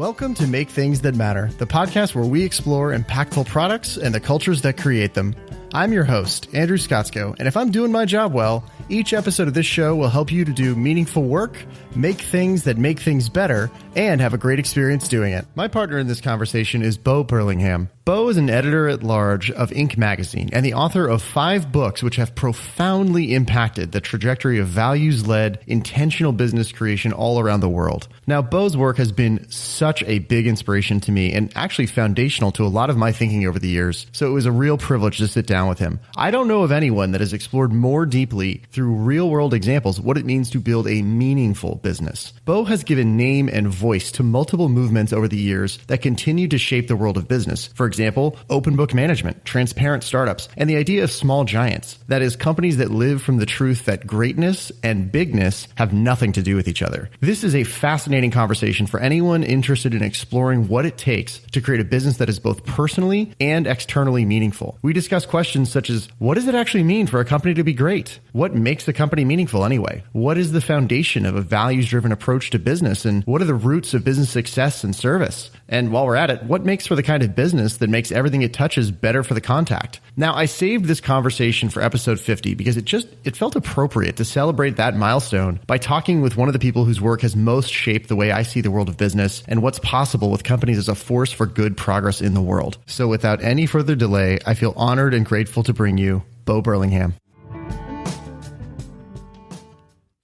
Welcome to Make Things That Matter, the podcast where we explore impactful products and the cultures that create them. I'm your host, Andrew Scottsko, and if I'm doing my job well, each episode of this show will help you to do meaningful work, make things that make things better, and have a great experience doing it. My partner in this conversation is Bo Burlingham. Bo is an editor-at-large of Inc. magazine and the author of 5 books which have profoundly impacted the trajectory of values-led, intentional business creation all around the world. Now, Bo's work has been such a big inspiration to me and actually foundational to a lot of my thinking over the years, so it was a real privilege to sit down with him. I don't know of anyone that has explored more deeply through real-world examples what it means to build a meaningful business. Bo has given name and voice to multiple movements over the years that continue to shape the world of business. For example, open book management, transparent startups, and the idea of small giants. That is, companies that live from the truth that greatness and bigness have nothing to do with each other. This is a fascinating conversation for anyone interested in exploring what it takes to create a business that is both personally and externally meaningful. We discuss questions such as, what does it actually mean for a company to be great? What makes a company meaningful anyway? What is the foundation of a values-driven approach to business? And what are the roots of business success and service? And while we're at it, what makes for the kind of business that makes everything it touches better for the contact? Now, I saved this conversation for episode 50 because it felt appropriate to celebrate that milestone by talking with one of the people whose work has most shaped the way I see the world of business and what's possible with companies as a force for good progress in the world. So without any further delay, I feel honored and grateful to bring you Bo Burlingham.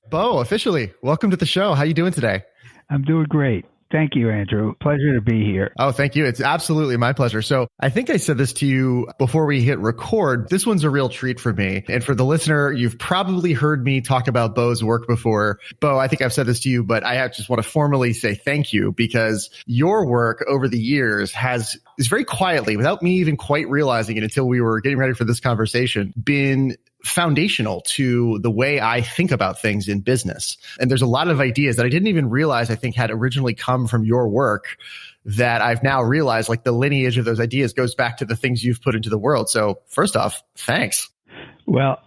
Bo, officially, welcome to the show. How you doing today? I'm doing great. Thank you, Andrew. Pleasure to be here. Oh, thank you. It's absolutely my pleasure. So I think I said this to you before we hit record. This one's a real treat for me. And for the listener, you've probably heard me talk about Bo's work before. Bo, I think I've said this to you, but I just want to formally say thank you because your work over the years is very quietly, without me even quite realizing it until we were getting ready for this conversation, been foundational to the way I think about things in business. And there's a lot of ideas that I didn't even realize I think had originally come from your work that I've now realized, like the lineage of those ideas goes back to the things you've put into the world. So first off, thanks. Well,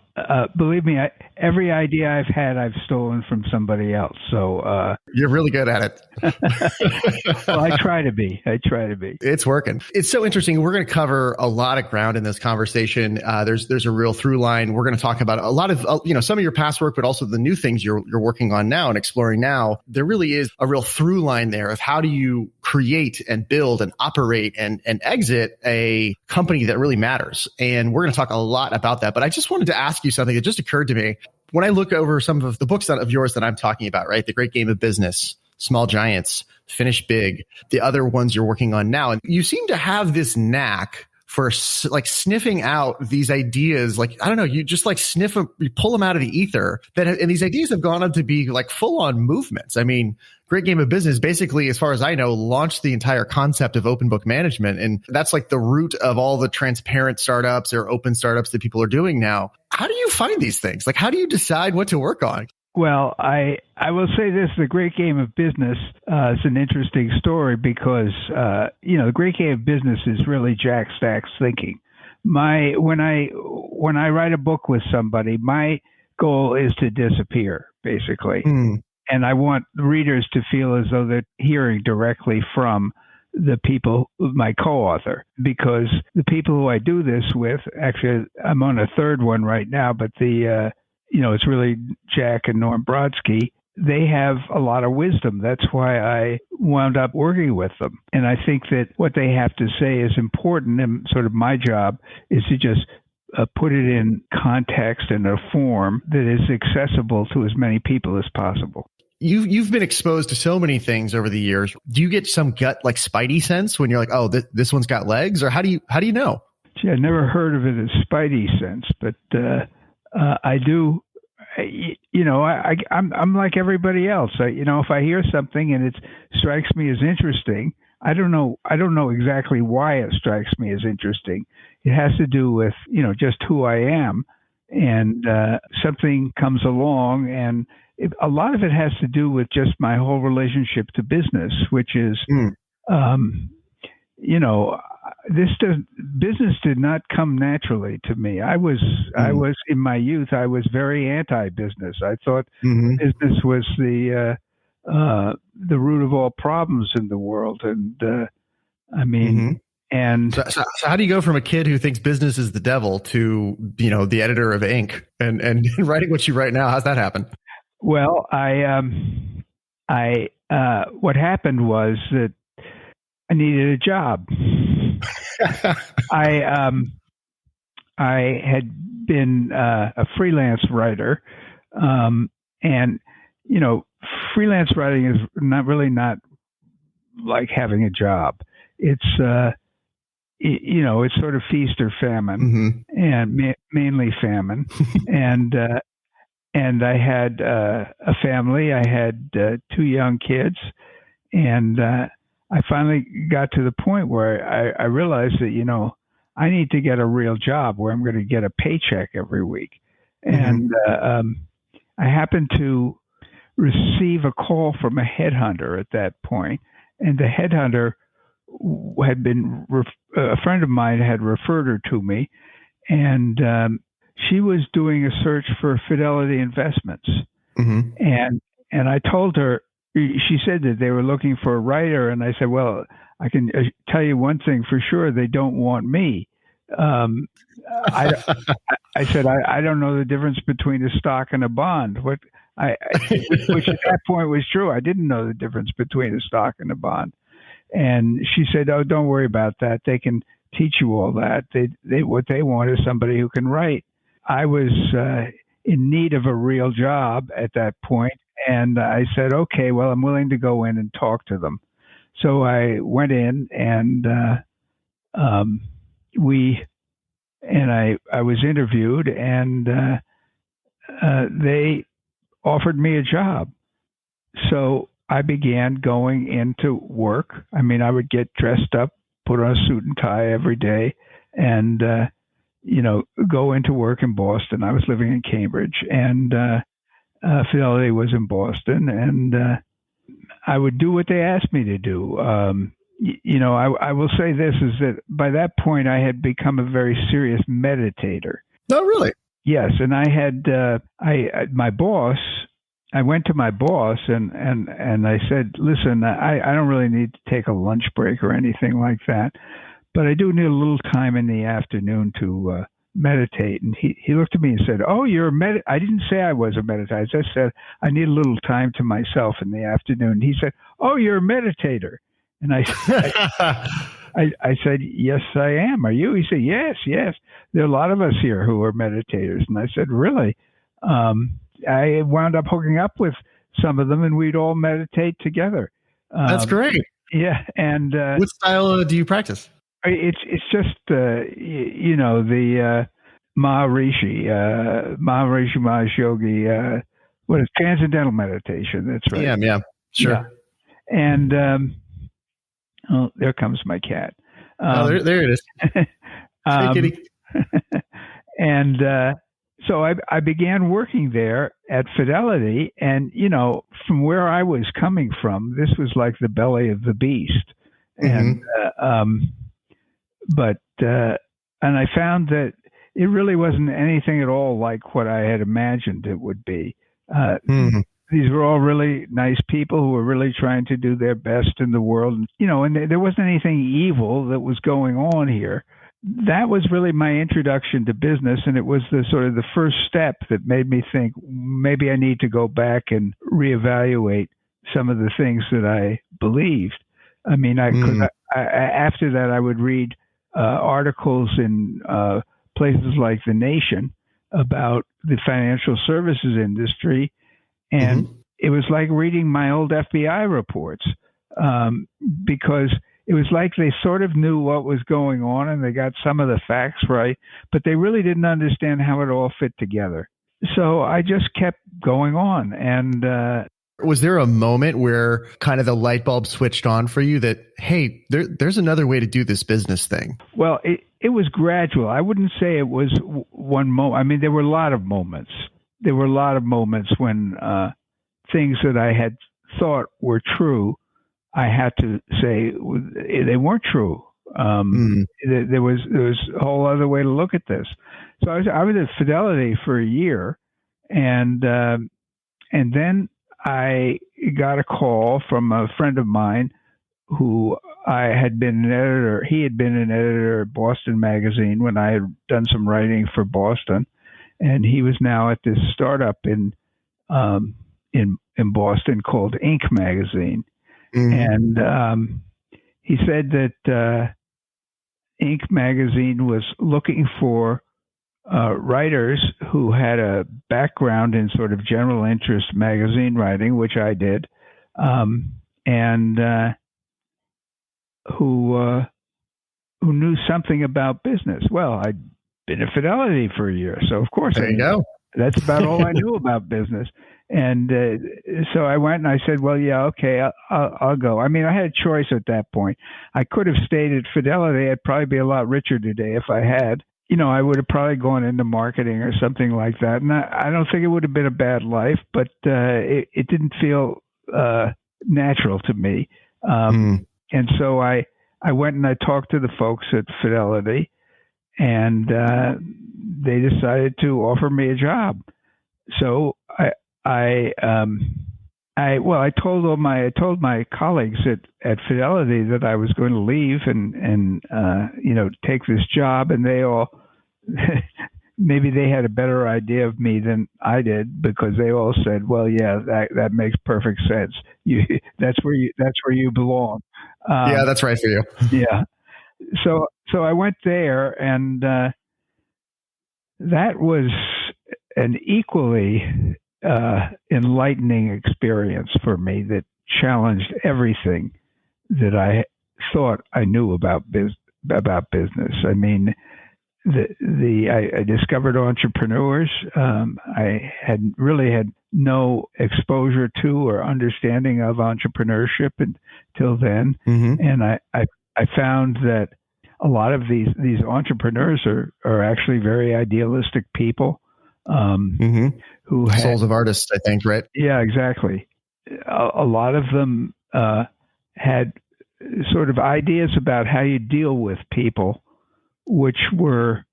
believe me, every idea I've had, I've stolen from somebody else. So you're really good at it. Well, I try to be. It's working. It's so interesting. We're going to cover a lot of ground in this conversation. There's a real through line. We're going to talk about a lot of some of your past work, but also the new things you're working on now and exploring now. There really is a real through line there of how do you create and build and operate and exit a company that really matters. And we're going to talk a lot about that. But I just wanted to ask you something that just occurred to me. When I look over some of the books of yours that I'm talking about, right? The Great Game of Business, Small Giants, Finish Big, the other ones you're working on now. And you seem to have this knack for like sniffing out these ideas. Like, I don't know, you just like you pull them out of the ether and these ideas have gone on to be like full on movements. I mean, Great Game of Business basically, as far as I know, launched the entire concept of open book management. And that's like the root of all the transparent startups or open startups that people are doing now. How do you find these things? Like, how do you decide what to work on? Well, I will say this, the Great Game of Business is an interesting story because, the Great Game of Business is really Jack Stack's thinking. When I write a book with somebody, my goal is to disappear, basically. And I want readers to feel as though they're hearing directly from the people, my co-author, because the people who I do this with, actually, I'm on a third one right now, but it's really Jack and Norm Brodsky. They have a lot of wisdom. That's why I wound up working with them. And I think that what they have to say is important. And sort of my job is to just put it in context and a form that is accessible to as many people as possible. You've been exposed to so many things over the years. Do you get some gut, like spidey sense when you're like, oh, this one's got legs? Or how do you know? Gee, I never heard of it as spidey sense, but I do. I'm like everybody else. If I hear something and it strikes me as interesting, I don't know exactly why it strikes me as interesting. It has to do with, just who I am, and something comes along, and a lot of it has to do with just my whole relationship to business, which is, business did not come naturally to me. I was in my youth, I was very anti-business. I thought business was the the root of all problems in the world. And I mean, Mm-hmm. and so how do you go from a kid who thinks business is the devil to, the editor of Inc. and writing what you write now? How's that happen? well, what happened was that I needed a job. I had been a freelance writer, and freelance writing is not like having a job. It's it's sort of feast or famine, Mm-hmm. and mainly famine. and I had a family. I had 2 young kids, and I finally got to the point where I realized that I need to get a real job where I'm going to get a paycheck every week. And I happened to receive a call from a headhunter at that point, and the headhunter had been a friend of mine had referred her to me, and she was doing a search for Fidelity Investments, and I told her. She said that they were looking for a writer, and I said, "Well, I can tell you one thing for sure: they don't want me." I said, I don't know the difference between a stock and a bond. Which at that point was true. I didn't know the difference between a stock and a bond. And she said, "Oh, don't worry about that. They can teach you all that. What they want is somebody who can write." I was in need of a real job at that point, and I said, "Okay, well, I'm willing to go in and talk to them." So I went in, and I was interviewed, and they offered me a job. So I began going into work. I mean, I would get dressed up, put on a suit and tie every day, and go into work in Boston. I was living in Cambridge, and Fidelity was in Boston, and I would do what they asked me to do. I will say this is that by that point I had become a very serious meditator. Oh, really? Yes, and I had my boss. I went to my boss and I said, "Listen, I don't really need to take a lunch break or anything like that, but I do need a little time in the afternoon to meditate." And he looked at me and said, "Oh, you're a I didn't say I was a meditator. I just said I need a little time to myself in the afternoon." He said, "Oh, you're a meditator." And I said, "Yes, I am. Are you?" He said, "Yes. There are a lot of us here who are meditators." And I said, "Really?" I wound up hooking up with some of them, and we'd all meditate together. That's great. Yeah. And what style do you practice? It's just the Maharishi Mahesh Yogi. What is transcendental meditation? That's right. Yeah, sure. Yeah. And there comes my cat. There it is. Hey, kitty. And so I began working there at Fidelity, and from where I was coming from, this was like the belly of the beast. And and I found that it really wasn't anything at all like what I had imagined it would be. These were all really nice people who were really trying to do their best in the world. And there wasn't anything evil that was going on here. That was really my introduction to business, and it was the sort of the first step that made me think maybe I need to go back and reevaluate some of the things that I believed. I mean, after that, I would read articles in places like The Nation about the financial services industry, and it was like reading my old FBI reports, because it was like they sort of knew what was going on and they got some of the facts right, but they really didn't understand how it all fit together. So I just kept going on. And was there a moment where kind of the light bulb switched on for you that, hey, there's another way to do this business thing? Well, it was gradual. I wouldn't say it was one moment. I mean, there were a lot of moments. There were a lot of moments when things that I had thought were true, I had to say they weren't true. There was a whole other way to look at this. So I was at Fidelity for a year, and then I got a call from a friend of mine who I had been an editor. He had been an editor at Boston Magazine when I had done some writing for Boston, and he was now at this startup um, in Boston called Inc. Magazine. And he said that Inc. Magazine was looking for writers who had a background in sort of general interest magazine writing, which I did, and who knew something about business. Well, I'd been at Fidelity for a year, so of course there you go. That's about all I knew about business. And so I went and I said, well, yeah, okay, I'll go. I mean, I had a choice at that point. I could have stayed at Fidelity. I'd probably be a lot richer today if I had. You know, I would have probably gone into marketing or something like that. And I don't think it would have been a bad life, but it didn't feel natural to me. And so I went and I talked to the folks at Fidelity, and they decided to offer me a job. So I told my colleagues at Fidelity that I was going to leave and take this job, and they all maybe they had a better idea of me than I did, because they all said, well, yeah, that makes perfect sense. That's where you belong. Yeah, that's right for you. Yeah. So I went there, and that was an equally enlightening experience for me that challenged everything that I thought I knew about business. I mean, I discovered entrepreneurs. I had no exposure to or understanding of entrepreneurship until then, and I found that a lot of these entrepreneurs are actually very idealistic people. Who had souls of artists, I think, right? Yeah, exactly. A lot of them had sort of ideas about how you deal with people, which were,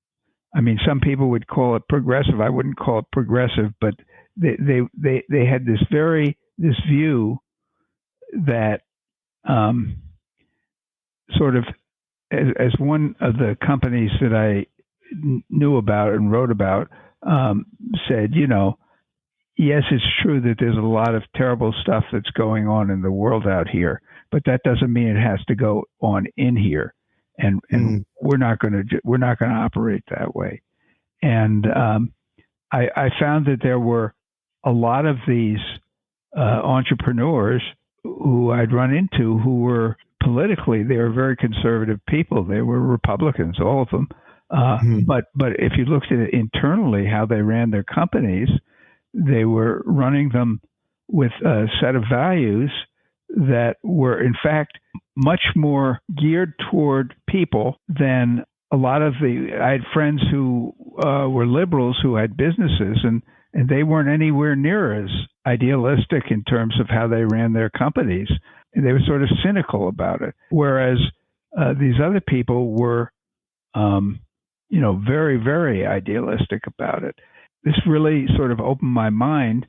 I mean, some people would call it progressive. I wouldn't call it progressive, but they had this view that sort of, as one of the companies that I knew about and wrote about said, you know, yes, it's true that there's a lot of terrible stuff that's going on in the world out here, but that doesn't mean it has to go on in here, and we're not going to operate that way. And I found that there were a lot of these entrepreneurs who I'd run into who were politically, they were very conservative people. They were Republicans, all of them. But if you looked at it internally, how they ran their companies, they were running them with a set of values that were, in fact, much more geared toward people than a lot of I had friends who were liberals who had businesses, and they weren't anywhere near as idealistic in terms of how they ran their companies. They were sort of cynical about it. Whereas these other people were, very, very idealistic about it. This really sort of opened my mind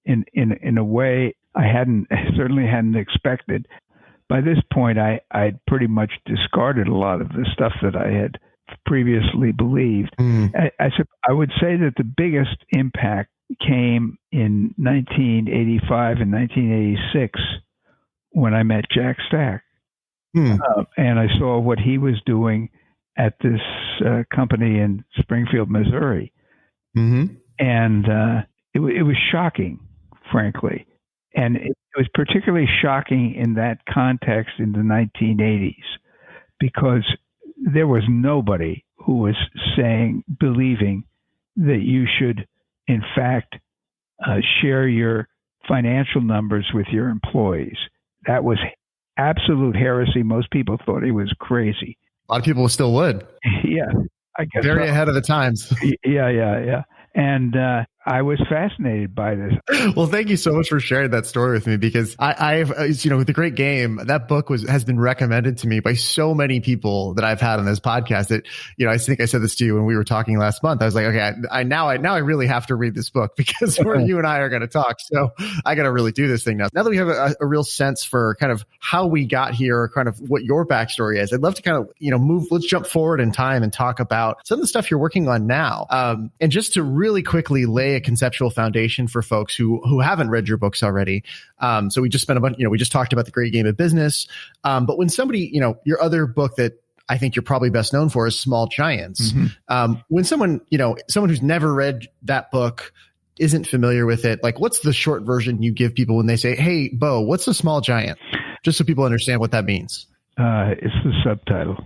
in a way I certainly hadn't expected. By this point, I'd pretty much discarded a lot of the stuff that I had previously believed. I would say that the biggest impact came in 1985 and 1986 when I met Jack Stack. And I saw what he was doing at this company in Springfield, Missouri. And it was shocking, frankly. And it was particularly shocking in that context in the 1980s, because there was nobody who was believing that you should, in fact, share your financial numbers with your employees. That was absolute heresy. Most people thought he was crazy. A lot of people still would. Yeah, I guess very ahead of the times. Yeah. And I was fascinated by this. Well, thank you so much for sharing that story with me, because I've, with The Great Game, that book has been recommended to me by so many people that I've had on this podcast that, I think I said this to you when we were talking last month. I was like, okay, I now I really have to read this book, because you and I are going to talk. So I got to really do this thing now. Now that we have a real sense for kind of how we got here, kind of what your backstory is, I'd love to kind of, let's jump forward in time and talk about some of the stuff you're working on now. And just to really quickly lay a conceptual foundation for folks who haven't read your books already. So we just spent we just talked about The Great Game of Business. But when somebody, your other book that I think you're probably best known for is Small Giants. Mm-hmm. When someone who's never read that book isn't familiar with it, like, what's the short version you give people when they say, "Hey, Bo, what's a small giant?" Just so people understand what that means. It's the subtitle.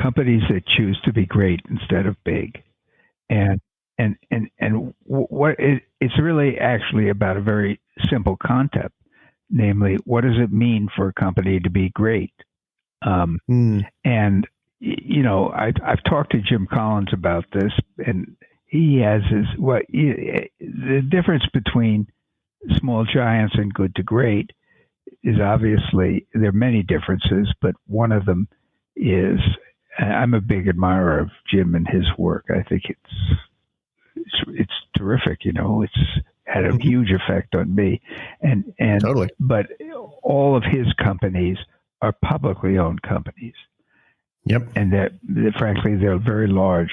Companies that choose to be great instead of big. And what it's really actually about a very simple concept, namely, what does it mean for a company to be great? And I've talked to Jim Collins about this, and he has the difference between Small Giants and Good to Great is obviously, there are many differences, but one of them is, I'm a big admirer of Jim and his work. I think it's terrific. It's had a huge effect on me, and totally. But all of his companies are publicly owned companies. Yep. And that frankly, they're very large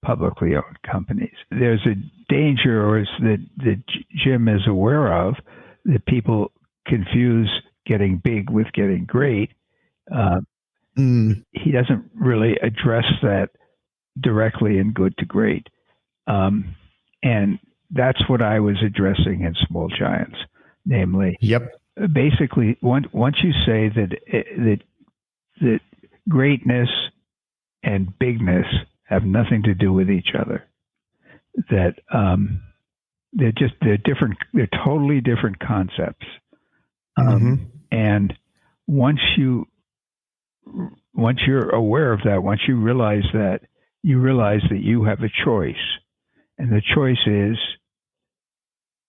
publicly owned companies. There's a danger, or that Jim is aware of, that people confuse getting big with getting great. He doesn't really address that directly in Good to Great. And that's what I was addressing in Small Giants, namely, basically, once you say that greatness and bigness have nothing to do with each other, that they're totally different concepts. And once you're aware of that, once you realize that you have a choice. And the choice is,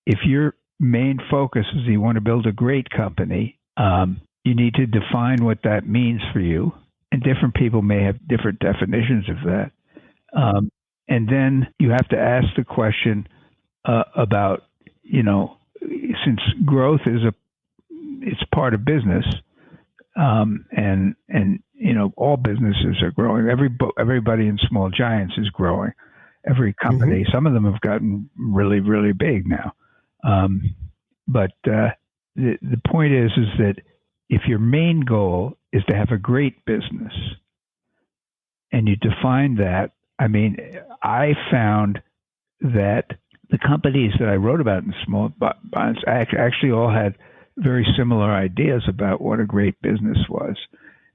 if your main focus is you want to build a great company, you need to define what that means for you. And different people may have different definitions of that. And then you have to ask the question about, since growth it's part of business, and all businesses are growing. Everybody in Small Giants is growing. Every company, some of them have gotten really, really big now. But the point is that if your main goal is to have a great business, and you define that, I found that the companies that I wrote about in Small Giants actually all had very similar ideas about what a great business was.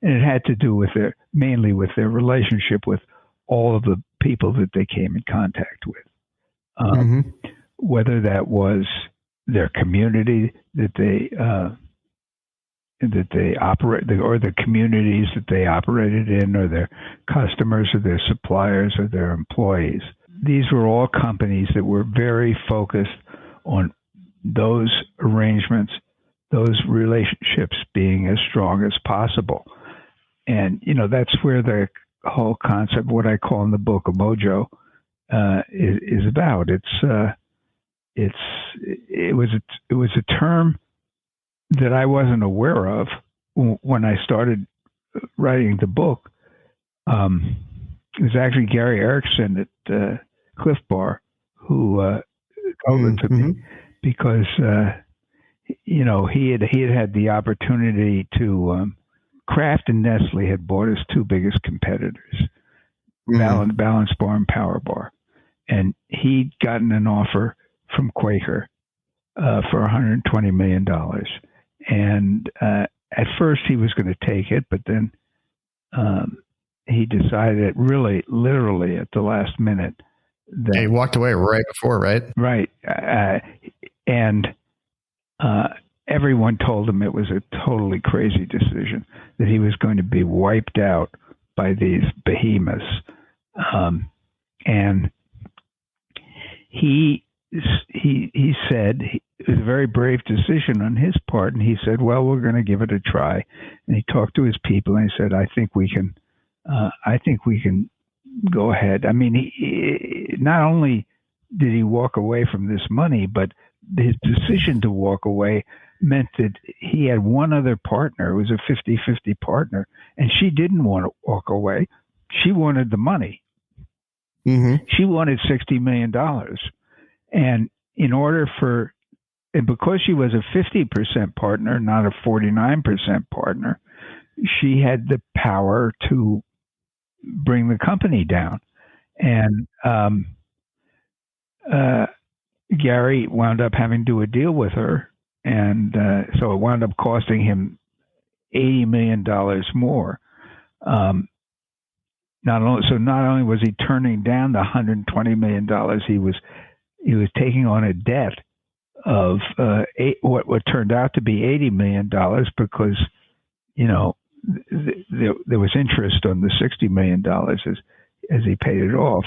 And it had to do mainly with their relationship with all of the people that they came in contact with. Whether that was their community that they operate, or the communities that they operated in, or their customers, or their suppliers, or their employees. These were all companies that were very focused on those arrangements, those relationships being as strong as possible. And, that's where the whole concept, what I call in the book, a mojo, is about. It was a term that I wasn't aware of when I started writing the book. It was actually Gary Erickson at Cliff Bar who told it to me, because he had the opportunity to Kraft and Nestle had bought his two biggest competitors, Balance Bar and Power Bar, and he'd gotten an offer from Quaker for $120 million. And at first he was going to take it, but then he decided, really, literally at the last minute, that he walked away right before, right? Right. And everyone told him it was a totally crazy decision, that he was going to be wiped out by these behemoths. And he said it was a very brave decision on his part, and he said, "Well, we're going to give it a try." And he talked to his people, and he said, "I think we can go ahead." I mean, he not only did he walk away from this money, but his decision to walk away meant that he had one other partner. It was a 50-50 partner, and she didn't want to walk away. She wanted the money. Mm-hmm. She wanted $60 million. And because she was a 50% partner, not a 49% partner, she had the power to bring the company down. And Gary wound up having to do a deal with her. And so it wound up costing him $80 million more. Not only was he turning down the $120 million, he was taking on a debt of what turned out to be $80 million because, there was interest on the $60 million as he paid it off.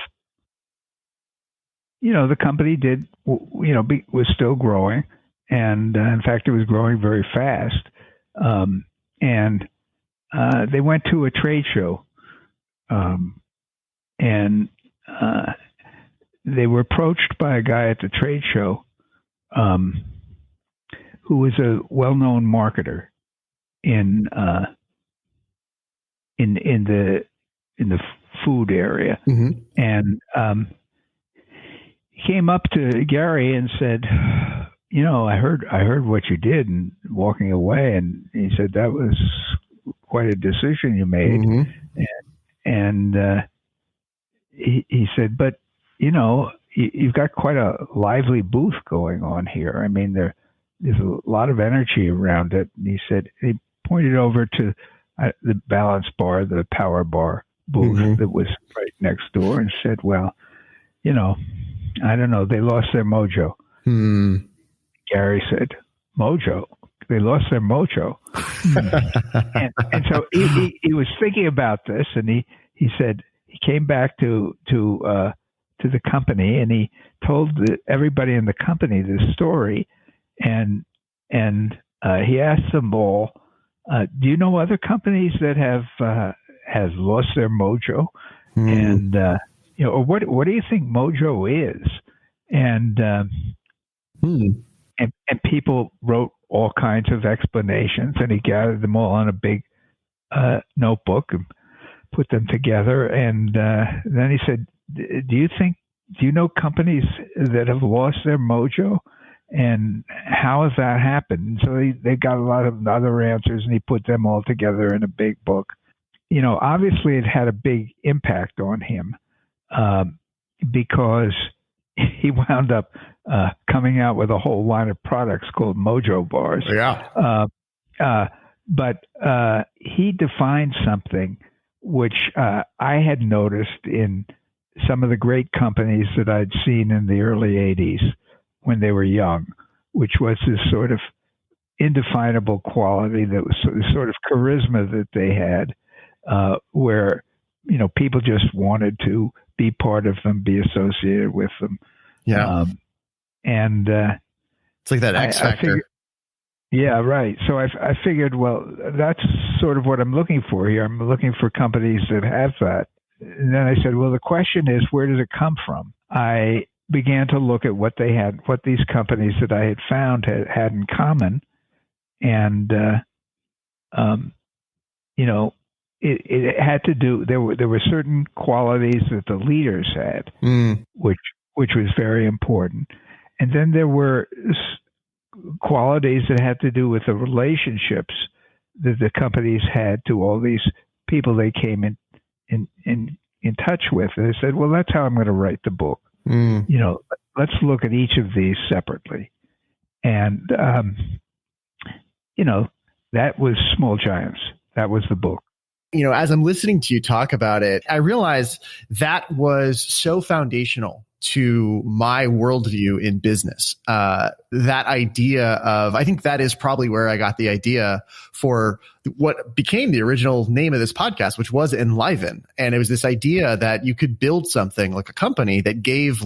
The company was still growing, and in fact, it was growing very fast. And they went to a trade show, and they were approached by a guy at the trade show who was a well-known marketer in the food area. Mm-hmm. And he came up to Gary and said, I heard what you did and walking away. And he said, that was quite a decision you made. Mm-hmm. And he said, but, you've got quite a lively booth going on here. I mean, there's a lot of energy around it. And he said, he pointed over to the balance bar, the power bar booth mm-hmm. that was right next door, and said, well, I don't know, they lost their mojo. Mm. Gary said, mojo? They lost their mojo. and so he was thinking about this, and he said he came back to the company, and he told everybody in the company this story, and he asked them all, do you know other companies that have lost their mojo? And or what do you think mojo is? And and people wrote all kinds of explanations, and he gathered them all on a big notebook and put them together. And then he said, do you know companies that have lost their mojo? And how has that happened? So they got a lot of other answers, and he put them all together in a big book. Obviously it had a big impact on him because he wound up coming out with a whole line of products called Mojo bars. Yeah. But he defined something which I had noticed in some of the great companies that I'd seen in the early 80s when they were young, which was this sort of indefinable quality that was sort of charisma that they had, where, people just wanted to be part of them, be associated with them. Yeah. And it's like that X factor. Yeah, right. So I figured, well, that's sort of what I'm looking for here. I'm looking for companies that have that. And then I said, well, the question is, where does it come from? I began to look at what they had, what these companies that I had found had in common. And, it had to do, there were certain qualities that the leaders had, which was very important. And then there were qualities that had to do with the relationships that the companies had to all these people they came in touch with. And I said, well, that's how I'm going to write the book. Let's look at each of these separately. And, that was Small Giants. That was the book. As I'm listening to you talk about it, I realize that was so foundational to my worldview in business. That idea of, I think that is probably where I got the idea for what became the original name of this podcast, which was Enliven. And it was this idea that you could build something like a company that gave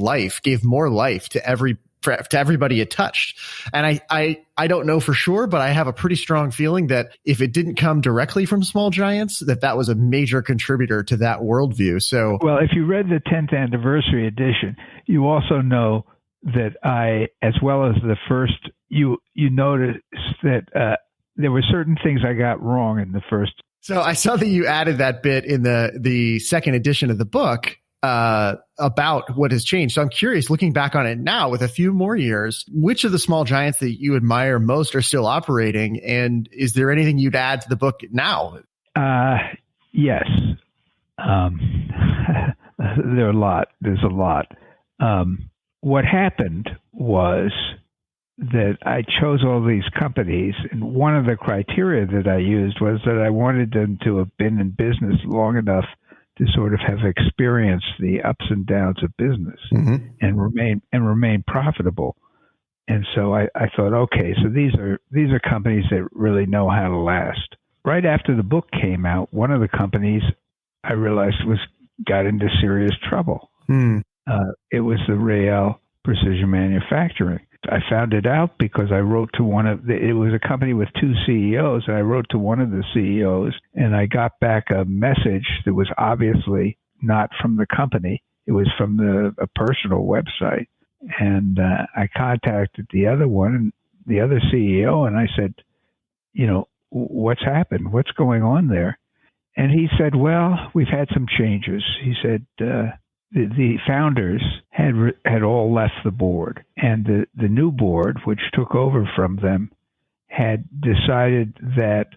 more life to everybody it touched. And I don't know for sure, but I have a pretty strong feeling that if it didn't come directly from Small Giants, that was a major contributor to that worldview. So, well, if you read the 10th anniversary edition, you also know that as well as the first, you noticed that there were certain things I got wrong in the first. So I saw that you added that bit in the second edition of the book about what has changed. So I'm curious, looking back on it now with a few more years, which of the Small Giants that you admire most are still operating? And is there anything you'd add to the book now? Yes. There's a lot. What happened was that I chose all these companies, and one of the criteria that I used was that I wanted them to have been in business long enough to sort of have experienced the ups and downs of business and remain profitable. And so I thought, okay, so these are companies that really know how to last. Right after the book came out, one of the companies I realized got into serious trouble. It was the Rael Precision Manufacturing. I found it out because I wrote to it was a company with two CEOs, and I wrote to one of the CEOs, and I got back a message that was obviously not from the company. It was from a personal website. And I contacted the other one, the other CEO, and I said, what's happened? What's going on there? And he said, well, we've had some changes. He said, the founders had all left the board, and the new board, which took over from them, had decided that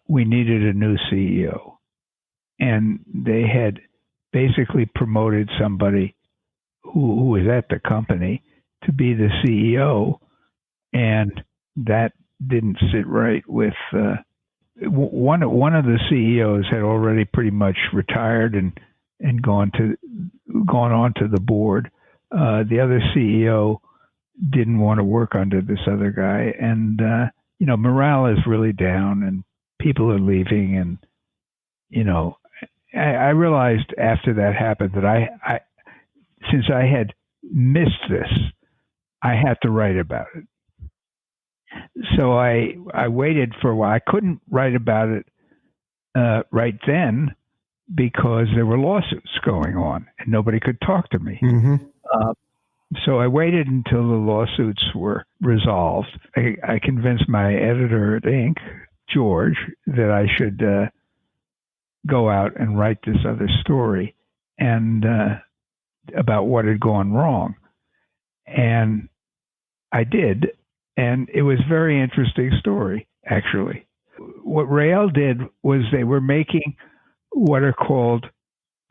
we needed a new CEO. And they had basically promoted somebody who was at the company to be the CEO, and that didn't sit right with one of the CEOs had already pretty much retired and gone on to the board. The other CEO didn't want to work under this other guy, and morale is really down, and people are leaving, and I realized after that happened that I since I had missed this, I had to write about it. So I waited for a while. I couldn't write about it right then because there were lawsuits going on and nobody could talk to me. So I waited until the lawsuits were resolved. I convinced my editor at Inc., George, that I should go out and write this other story and about what had gone wrong. And I did. And it was a very interesting story, actually. What Rael did was they were making what are called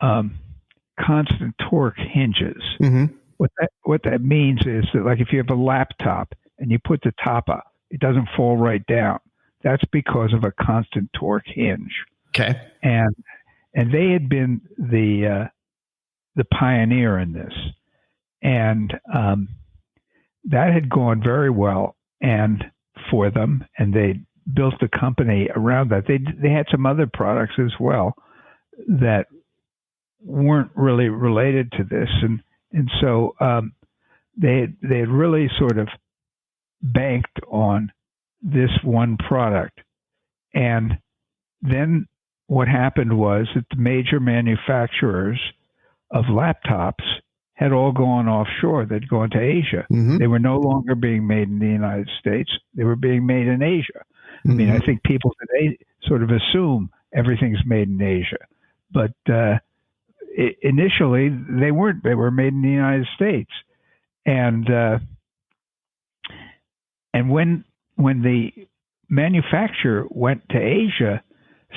constant torque hinges. What that means is that, like, if you have a laptop and you put the top up, it doesn't fall right down. That's because of a constant torque hinge. Okay. And they had been the pioneer in this, and that had gone very well and for them, and they built the company around that. They had some other products as well that weren't really related to this, and so they had really sort of banked on this one product. And then what happened was that the major manufacturers of laptops had all gone offshore. They'd gone to Asia. They were no longer being made in the United States. They were being made in Asia. I mean, I think people today sort of assume everything's made in Asia. But initially, they weren't. They were made in the United States. And when the manufacturer went to Asia,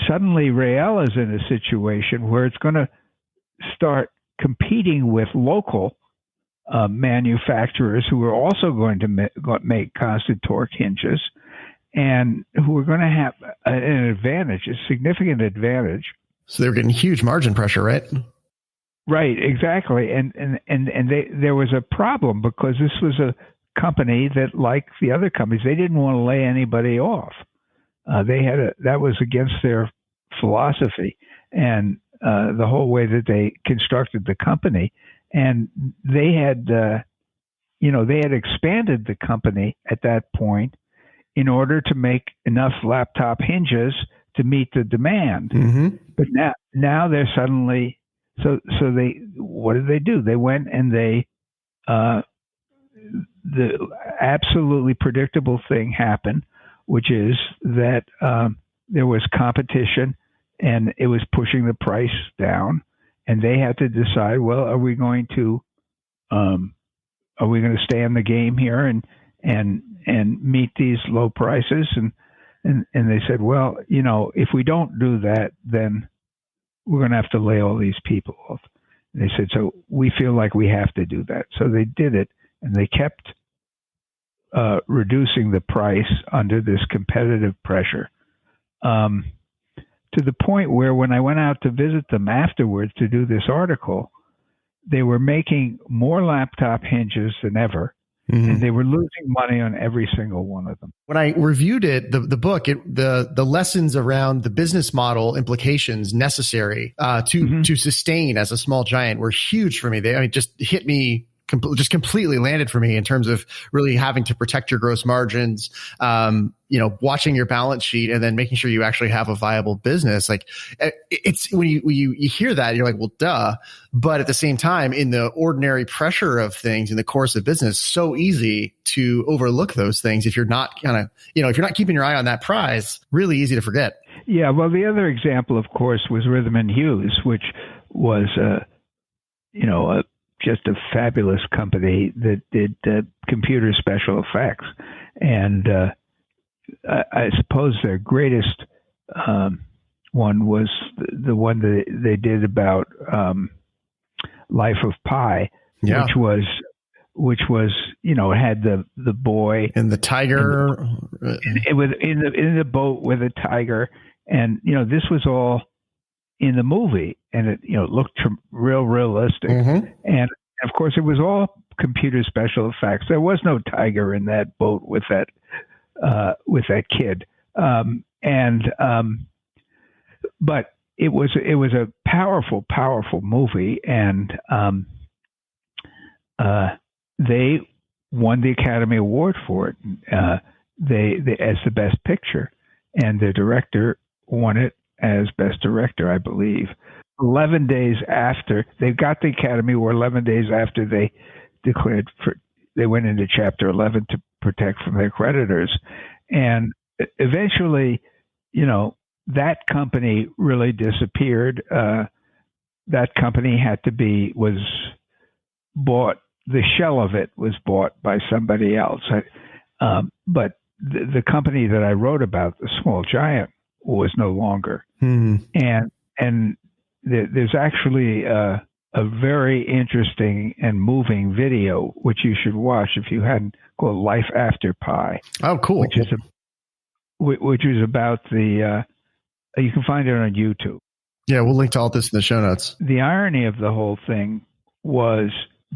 suddenly Rael is in a situation where it's going to start competing with local manufacturers who are also going to make constant torque hinges, and who are going to have an advantage, a significant advantage. So they're getting huge margin pressure, right? Right, exactly. There was a problem because this was a company that, like the other companies, they didn't want to lay anybody off. That was against their philosophy and the whole way that they constructed the company. And they had, they had expanded the company at that point in order to make enough laptop hinges to meet the demand. Mm-hmm. But now they're suddenly what did they do? They went and the absolutely predictable thing happened, which is that there was competition and it was pushing the price down, and they had to decide, well, are we going to stay in the game here and meet these low prices? And they said, well, if we don't do that, then we're going to have to lay all these people off. And they said, so we feel like we have to do that. So they did it, and they kept reducing the price under this competitive pressure, to the point where when I went out to visit them afterwards to do this article, they were making more laptop hinges than ever. Mm-hmm. And they were losing money on every single one of them. When I reviewed it, the book, the lessons around the business model implications necessary to sustain as a small giant were huge for me. They just hit me. Just completely landed for me in terms of really having to protect your gross margins, watching your balance sheet and then making sure you actually have a viable business. Like it's when you hear that, you're like, well, duh. But at the same time, in the ordinary pressure of things in the course of business, so easy to overlook those things. If you're not if you're not keeping your eye on that prize, really easy to forget. Yeah. Well, the other example, of course, was Rhythm and Hughes, which was, just a fabulous company that did computer special effects. And I suppose their greatest one was the one that they did about Life of Pi, yeah. which was it had the boy and the tiger in the boat with a tiger, and this was all in the movie, and it looked real realistic, and of course it was all computer special effects. There was no tiger in that boat with that kid, but it was a powerful movie, and they won the Academy Award for it. They as the best picture, and the director won it as best director, I believe. 11 days after they got the Academy Award, 11 days after they declared they went into Chapter 11 to protect from their creditors, and eventually, that company really disappeared. That company was bought. The shell of it was bought by somebody else. But the company that I wrote about, the Small Giant, was no longer. And there's actually a very interesting and moving video, which you should watch if you hadn't, called Life After Pi. Oh, cool. Which is about you can find it on YouTube. Yeah, we'll link to all this in the show notes. The irony of the whole thing was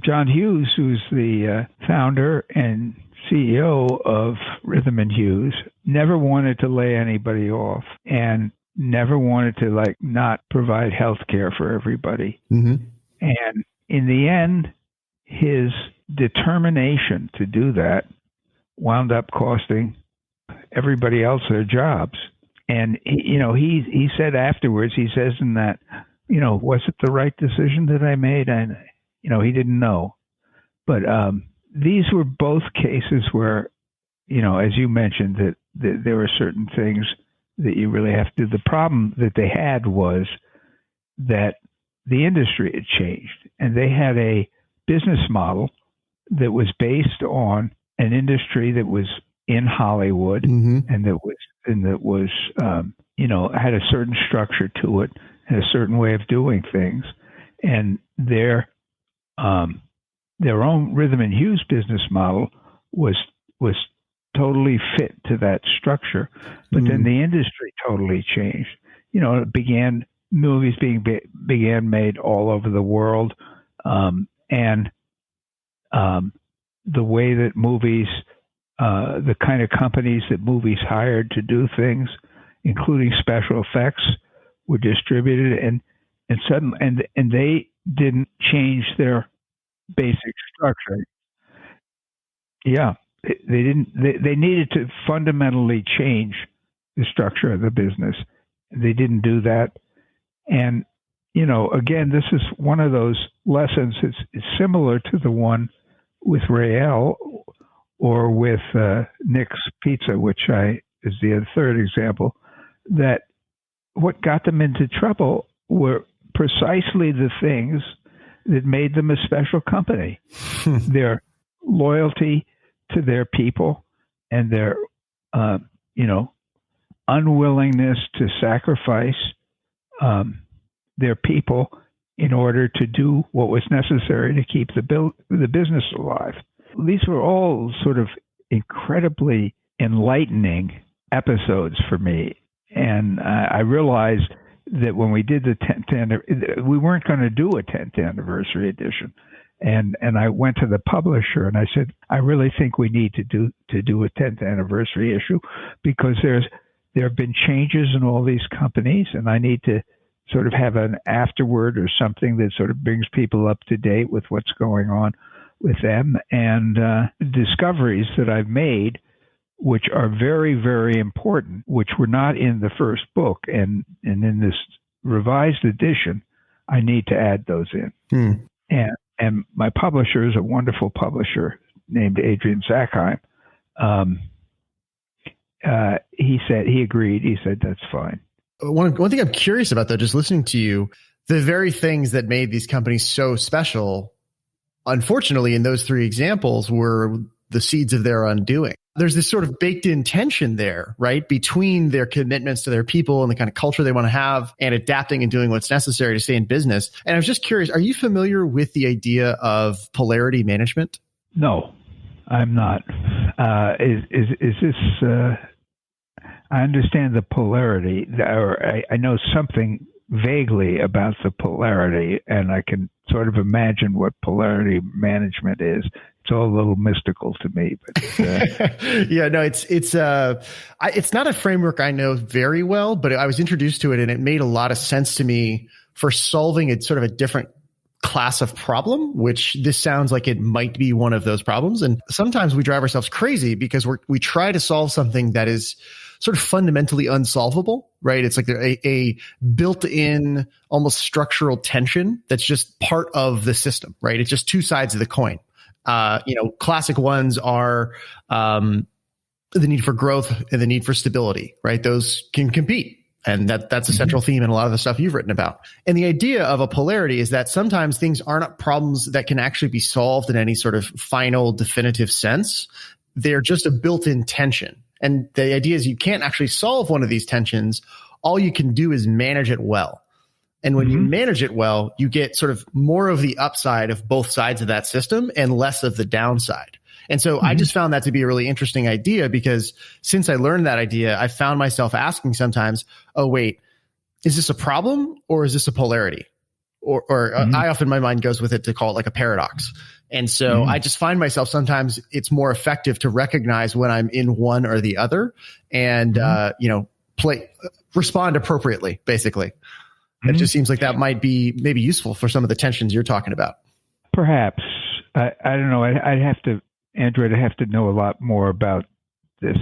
John Hughes, who's the founder and CEO of Rhythm and Hughes, never wanted to lay anybody off and never wanted to not provide health care for everybody. And in the end, his determination to do that wound up costing everybody else their jobs. And he said afterwards, he says in that, was it the right decision that I made? And he didn't know. But these were both cases where, as you mentioned, that there were certain things that you really have to do. The problem that they had was that the industry had changed, and they had a business model that was based on an industry that was in Hollywood, and that was had a certain structure to it and a certain way of doing things, and their own Rhythm and Hughes business model was totally fit to that structure. But then the industry totally changed. It began movies began made all over the world, and the way that movies, the kind of companies that movies hired to do things, including special effects, were distributed, and they didn't change their basic structure. Yeah, they didn't. They needed to fundamentally change the structure of the business. They didn't do that, and again, this is one of those lessons. It's similar to the one with Rael or with Nick's Pizza, which is the third example. That what got them into trouble were precisely the things that made them a special company. Their loyalty to their people and their, unwillingness to sacrifice their people in order to do what was necessary to keep the business alive. These were all sort of incredibly enlightening episodes for me. And I realized that when we did the 10th, we weren't going to do a 10th anniversary edition. And I went to the publisher and I said, I really think we need to do a 10th anniversary issue because there have been changes in all these companies, and I need to sort of have an afterword or something that sort of brings people up to date with what's going on with them and discoveries that I've made, which are very, very important, which were not in the first book. And in this revised edition, I need to add those in. And my publisher is a wonderful publisher named Adrian Zackheim. He agreed. He said, that's fine. One thing I'm curious about, though, just listening to you, the very things that made these companies so special, unfortunately, in those three examples, were the seeds of their undoing. There's this sort of baked in tension there, right, between their commitments to their people and the kind of culture they want to have and adapting and doing what's necessary to stay in business. And I was just curious, are you familiar with the idea of polarity management? No, I'm not. Is this... I understand the polarity, or I know something vaguely about the polarity, and I can sort of imagine what polarity management is. It's all a little mystical to me, but yeah, no, it's not a framework I know very well, but I was introduced to it, and it made a lot of sense to me for solving a sort of a different class of problem, which this sounds like it might be one of those problems. And sometimes we drive ourselves crazy because we try to solve something that is sort of fundamentally unsolvable, right? It's like a built-in, almost structural tension that's just part of the system, right? It's just two sides of the coin. Classic ones are the need for growth and the need for stability, right? Those can compete. And that's a central theme in a lot of the stuff you've written about. And the idea of a polarity is that sometimes things aren't problems that can actually be solved in any sort of final, definitive sense. They're just a built-in tension. And the idea is you can't actually solve one of these tensions. All you can do is manage it well. And when you manage it well, you get sort of more of the upside of both sides of that system and less of the downside. And so I just found that to be a really interesting idea because since I learned that idea, I found myself asking sometimes, oh, wait, is this a problem or is this a polarity? Or I often, my mind goes with it to call it like a paradox. And so I just find myself sometimes it's more effective to recognize when I'm in one or the other and, respond appropriately, basically. It just seems like that might be maybe useful for some of the tensions you're talking about. Perhaps. I don't know. I'd have to know a lot more about this.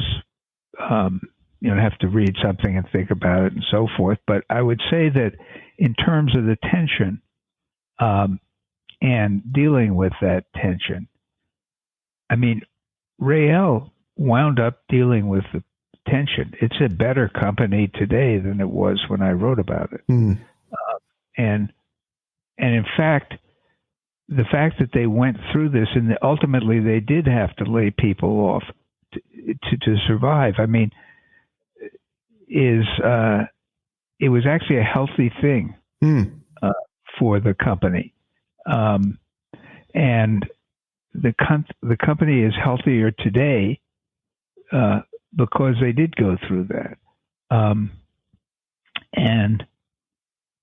Have to read something and think about it and so forth. But I would say that in terms of the tension and dealing with that tension, I mean, Rael wound up dealing with the tension. It's a better company today than it was when I wrote about it. And in fact, the fact that they went through this and ultimately they did have to lay people off to survive, I mean, it was actually a healthy thing for the company. And the company is healthier today because they did go through that. And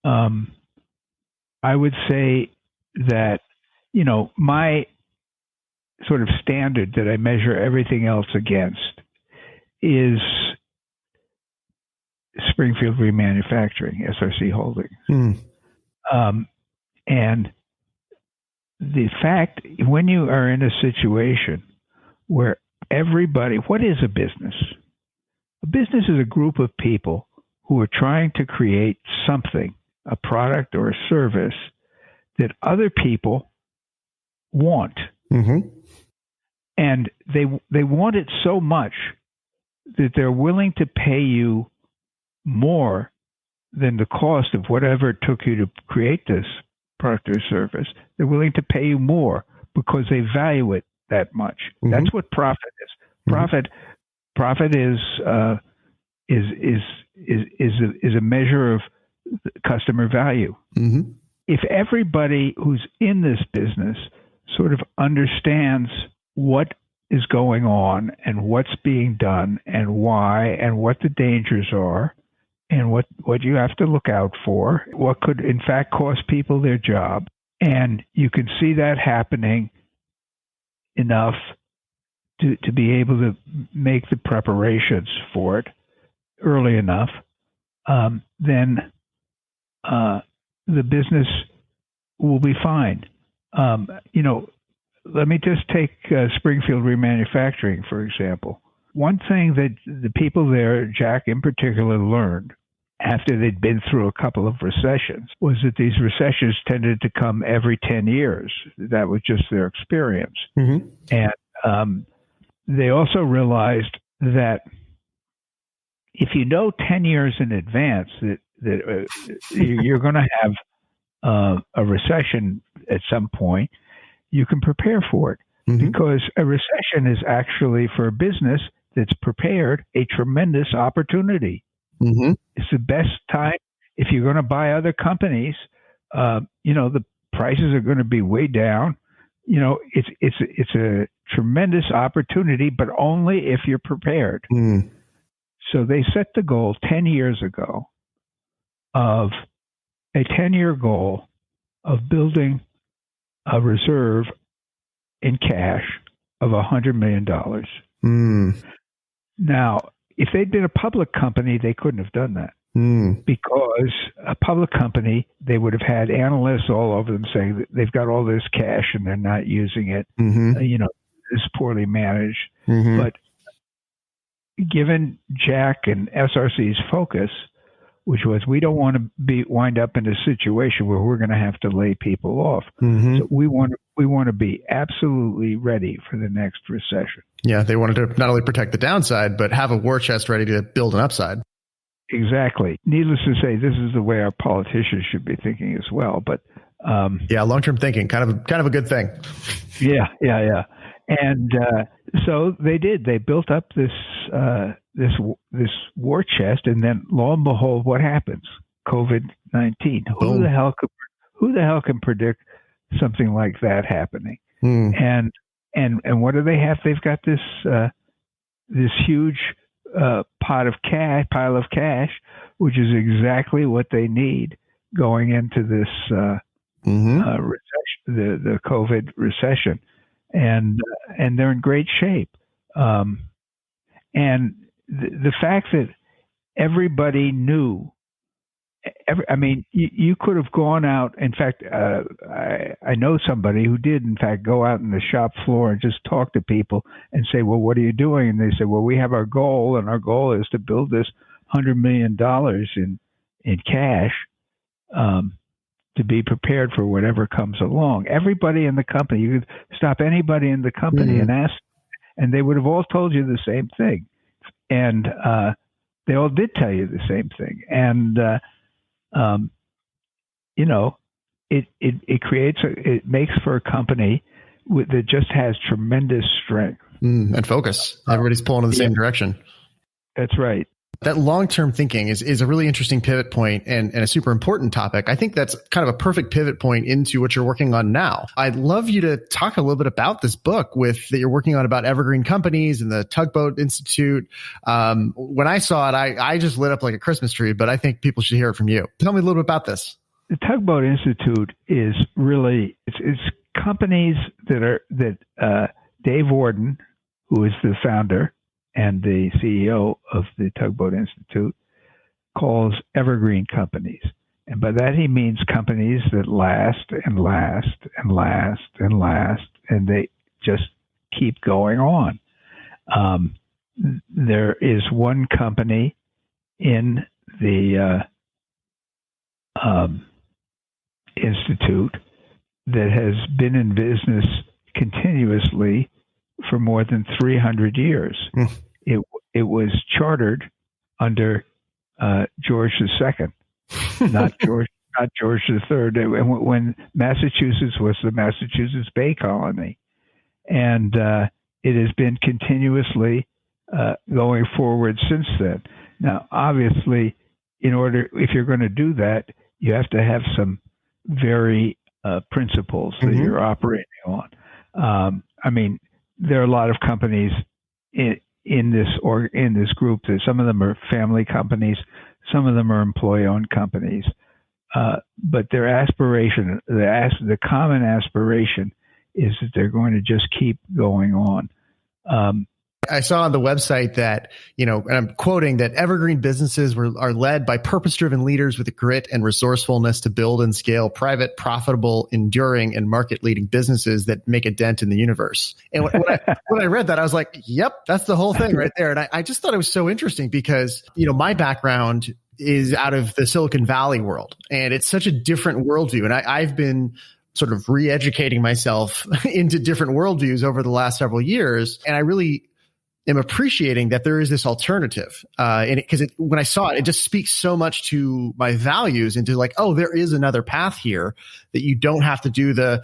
I would say that, my sort of standard that I measure everything else against is Springfield Remanufacturing, SRC Holdings. And the fact, when you are in a situation where what is a business? A business is a group of people who are trying to create something, a product or a service that other people want. Mm-hmm. And they want it so much that they're willing to pay you more than the cost of whatever it took you to create this product or service. They're willing to pay you more because they value it that much. Mm-hmm. That's what profit is. Profit is a measure of customer value. Mm-hmm. If everybody who's in this business sort of understands what is going on and what's being done and why and what the dangers are and what you have to look out for, what could in fact cost people their job, and you can see that happening enough to be able to make the preparations for it early enough, then the business will be fine. Let me just take Springfield Remanufacturing, for example. One thing that the people there, Jack in particular, learned after they'd been through a couple of recessions was that these recessions tended to come every 10 years. That was just their experience. Mm-hmm. And they also realized that if you know 10 years in advance that you're going to have a recession at some point, you can prepare for it. Mm-hmm. Because a recession is actually, for a business that's prepared, a tremendous opportunity. Mm-hmm. It's the best time. If you're going to buy other companies, the prices are going to be way down. It's a tremendous opportunity, but only if you're prepared. Mm. So they set the goal 10 years ago of a 10-year goal of building a reserve in cash of $100 million. Mm. Now, if they'd been a public company, they couldn't have done that. Because a public company, they would have had analysts all over them saying that they've got all this cash and they're not using it. Mm-hmm. It's poorly managed. Mm-hmm. But given Jack and SRC's focus, which was we don't want to wind up in a situation where we're going to have to lay people off. Mm-hmm. So we want to be absolutely ready for the next recession. Yeah, they wanted to not only protect the downside, but have a war chest ready to build an upside. Exactly. Needless to say, this is the way our politicians should be thinking as well. But long-term thinking, kind of a good thing. Yeah. And so they did. They built up this war chest, and then lo and behold, what happens? COVID-19. Who the hell can predict something like that happening? And what do they have? They've got this huge pile of cash, which is exactly what they need going into this recession, the COVID recession, and they're in great shape. And the fact that everybody knew. You could have gone out. In fact, I know somebody who did, in fact, go out in the shop floor and just talk to people and say, well, what are you doing? And they said, well, we have our goal, and our goal is to build this $100 million in cash to be prepared for whatever comes along. Everybody in the company, you could stop anybody in the company and ask, and they would have all told you the same thing. And they all did tell you the same thing. And it makes for a company that just has tremendous strength and focus. Everybody's pulling in the same direction. That's right. That long-term thinking is a really interesting pivot point and a super important topic. I think that's kind of a perfect pivot point into what you're working on now. I'd love you to talk a little bit about this book that you're working on about evergreen companies and the Tugboat Institute. When I saw it, I just lit up like a Christmas tree, but I think people should hear it from you. Tell me a little bit about this. The Tugboat Institute is really, it's companies that Dave Warden, who is the founder and the CEO of the Tugboat Institute, calls evergreen companies. And by that he means companies that last and last and last and last, and they just keep going on. There is one company in the Institute that has been in business continuously for more than 300 years. It was chartered under George II, not George III. When Massachusetts was the Massachusetts Bay Colony, and it has been continuously going forward since then. Now, obviously, if you're going to do that, you have to have some very principles that you're operating on. I mean, there are a lot of companies in this group. Some of them are family companies, some of them are employee-owned companies. But their aspiration, the common aspiration, is that they're going to just keep going on. I saw on the website that, and I'm quoting, that evergreen businesses are led by purpose-driven leaders with the grit and resourcefulness to build and scale private, profitable, enduring, and market-leading businesses that make a dent in the universe. And when I read that, I was like, yep, that's the whole thing right there. And I just thought it was so interesting because, my background is out of the Silicon Valley world, and it's such a different worldview. And I've been sort of re-educating myself into different worldviews over the last several years. And I really am appreciating that there is this alternative. Because when I saw it, it just speaks so much to my values and to like, oh, there is another path here that you don't have to do the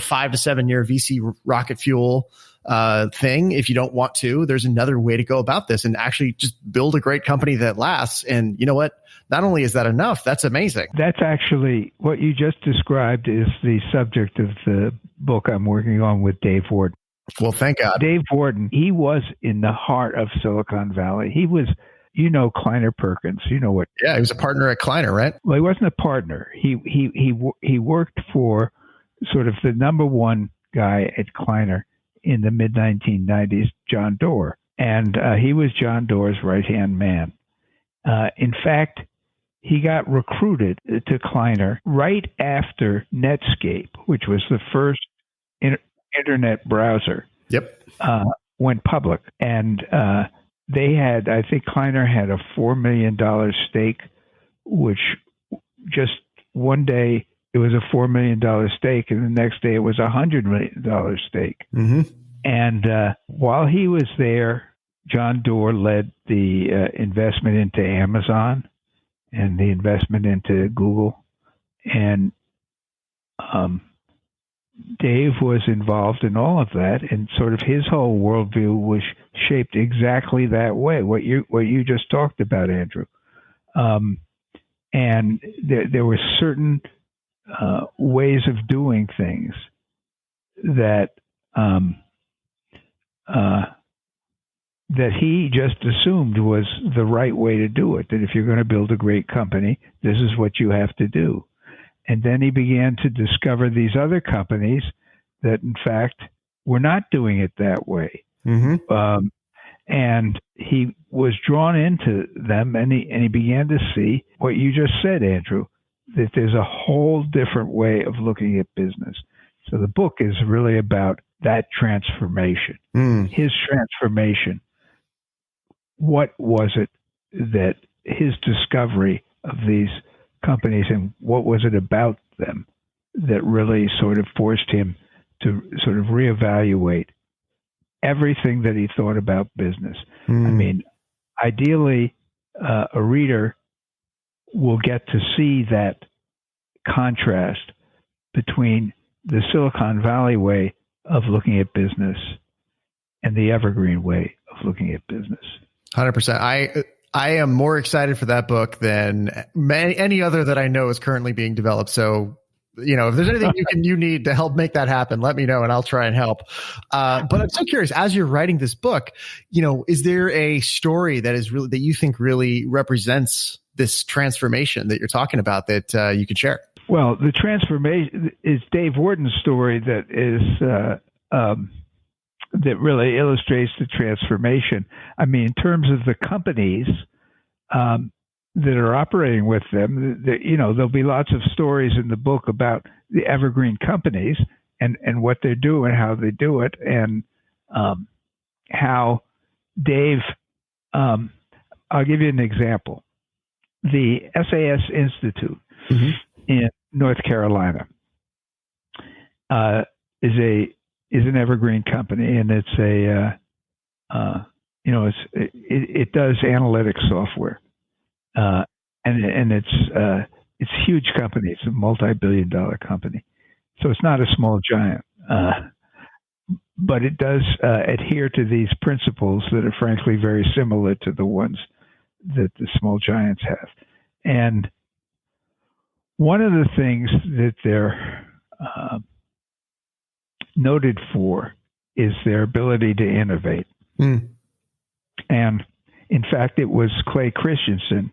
5 to 7 year VC rocket fuel thing. If you don't want to, there's another way to go about this and actually just build a great company that lasts. And you know what? Not only is that enough, that's amazing. That's actually what you just described is the subject of the book I'm working on with Dave Warden. Well, thank God. Dave Warden, he was in the heart of Silicon Valley. He was, Kleiner Perkins. You know what? Yeah, he was a partner at Kleiner, right? Well, he wasn't a partner. He worked for sort of the number one guy at Kleiner in the mid-1990s, John Doerr. And he was John Doerr's right-hand man. In fact, he got recruited to Kleiner right after Netscape, which was the first internet browser. Yep. Went public. And I think Kleiner had a $4 million stake, which just one day it was a $4 million stake, and the next day it was a $100 million stake. Mm-hmm. And while he was there, John Doerr led the investment into Amazon and the investment into Google. And Dave was involved in all of that, and sort of his whole worldview was shaped exactly that way, what you just talked about, Andrew. And there were certain ways of doing things that that he just assumed was the right way to do it, that if you're going to build a great company, this is what you have to do. And then he began to discover these other companies that, in fact, were not doing it that way. Mm-hmm. And he was drawn into them, and he began to see what you just said, Andrew, that there's a whole different way of looking at business. So the book is really about that transformation, his transformation. What was it that his discovery of these companies, and what was it about them that really sort of forced him to sort of reevaluate everything that he thought about business? I mean, ideally, a reader will get to see that contrast between the Silicon Valley way of looking at business and the evergreen way of looking at business. 100%. I am more excited for that book than any other that I know is currently being developed. So, if there's anything you need to help make that happen, let me know and I'll try and help. But I'm so curious, as you're writing this book, is there a story that you think really represents this transformation that you're talking about that you could share? Well, the transformation is Dave Warden's story that really illustrates the transformation. I mean, in terms of the companies that are operating with them, there'll be lots of stories in the book about the evergreen companies and what they do and how they do it, and how Dave. I'll give you an example. The SAS Institute in North Carolina is an evergreen company, and it's it does analytics software, and it's a huge company. It's a multi-billion-dollar company, so it's not a small giant, but it does adhere to these principles that are frankly very similar to the ones that the small giants have. And one of the things that they're noted for is their ability to innovate. And in fact, it was Clay Christensen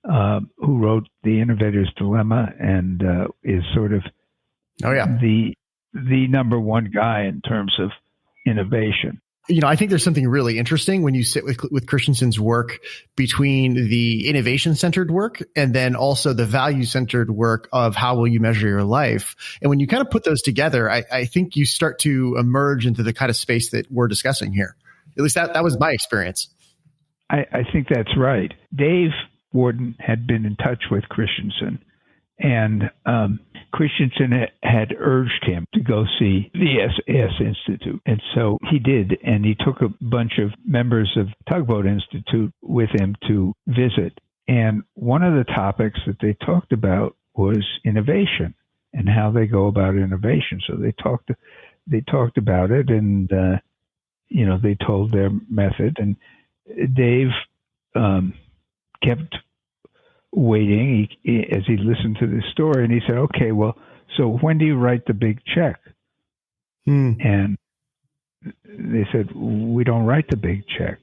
who wrote The Innovator's Dilemma and is sort of the number one guy in terms of innovation. I think there's something really interesting when you sit with Christensen's work between the innovation-centered work and then also the value-centered work of how will you measure your life. And when you kind of put those together, I think you start to emerge into the kind of space that we're discussing here. At least that was my experience. I think that's right. Dave Warden had been in touch with Christensen, and Christensen had urged him to go see the SAS Institute. And so he did, and he took a bunch of members of Tugboat Institute with him to visit. And one of the topics that they talked about was innovation and how they go about innovation. So they talked about it, and they told their method. And Dave kept waiting as he listened to this story, and he said, "Okay, well, so when do you write the big check?" And they said, "We don't write the big check."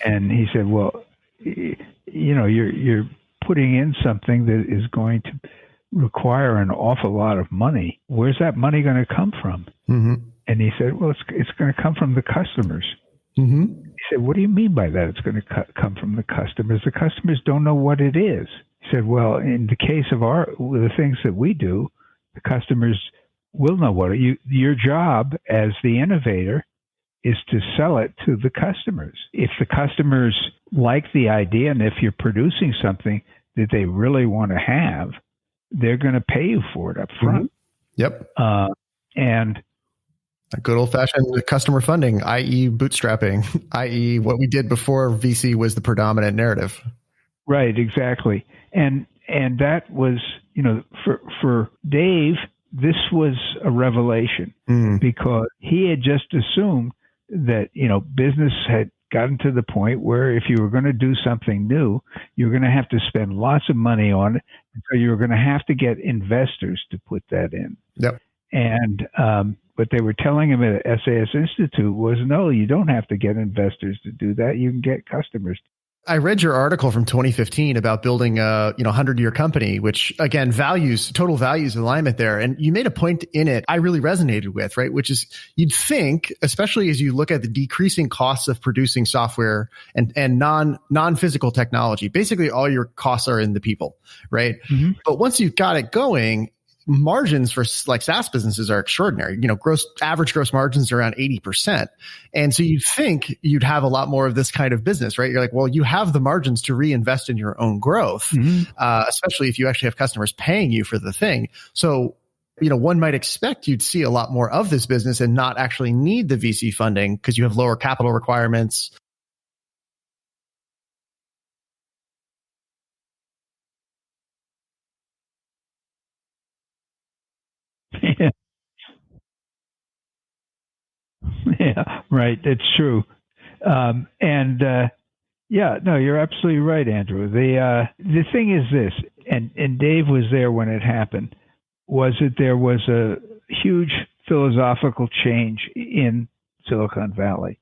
And he said, "Well, you're putting in something that is going to require an awful lot of money. Where's that money going to come from?" And he said, "Well, it's going to come from the customers." He said, "What do you mean by that? It's going to come from the customers. The customers don't know what it is." He said, "Well, in the case of the things that we do, the customers will know what your job as the innovator is to sell it to the customers. If the customers like the idea, and if you're producing something that they really want to have, they're going to pay you for it up front." Yep. And a good old-fashioned customer funding, i.e. bootstrapping, i.e. what we did before VC was the predominant narrative. Right, exactly. And that was, for Dave, this was a revelation because he had just assumed that, business had gotten to the point where if you were going to do something new, you were going to have to spend lots of money on it. So you were going to have to get investors to put that in. Yep. And what they were telling him at SAS Institute was, no, you don't have to get investors to do that. You can get customers. I read your article from 2015 about building a 100-year company, which again, total values alignment there. And you made a point in it I really resonated with, right? Which is you'd think, especially as you look at the decreasing costs of producing software and non-physical technology, basically all your costs are in the people, right? But once you've got it going, margins for like SaaS businesses are extraordinary. Average gross margins are around 80%. And so you'd think you'd have a lot more of this kind of business, right? You're like, well, you have the margins to reinvest in your own growth, especially if you actually have customers paying you for the thing. So, one might expect you'd see a lot more of this business and not actually need the VC funding because you have lower capital requirements. Yeah, right. It's true. And Yeah, no, you're absolutely right, Andrew. The thing is this, and Dave was there when it happened, was that there was a huge philosophical change in Silicon Valley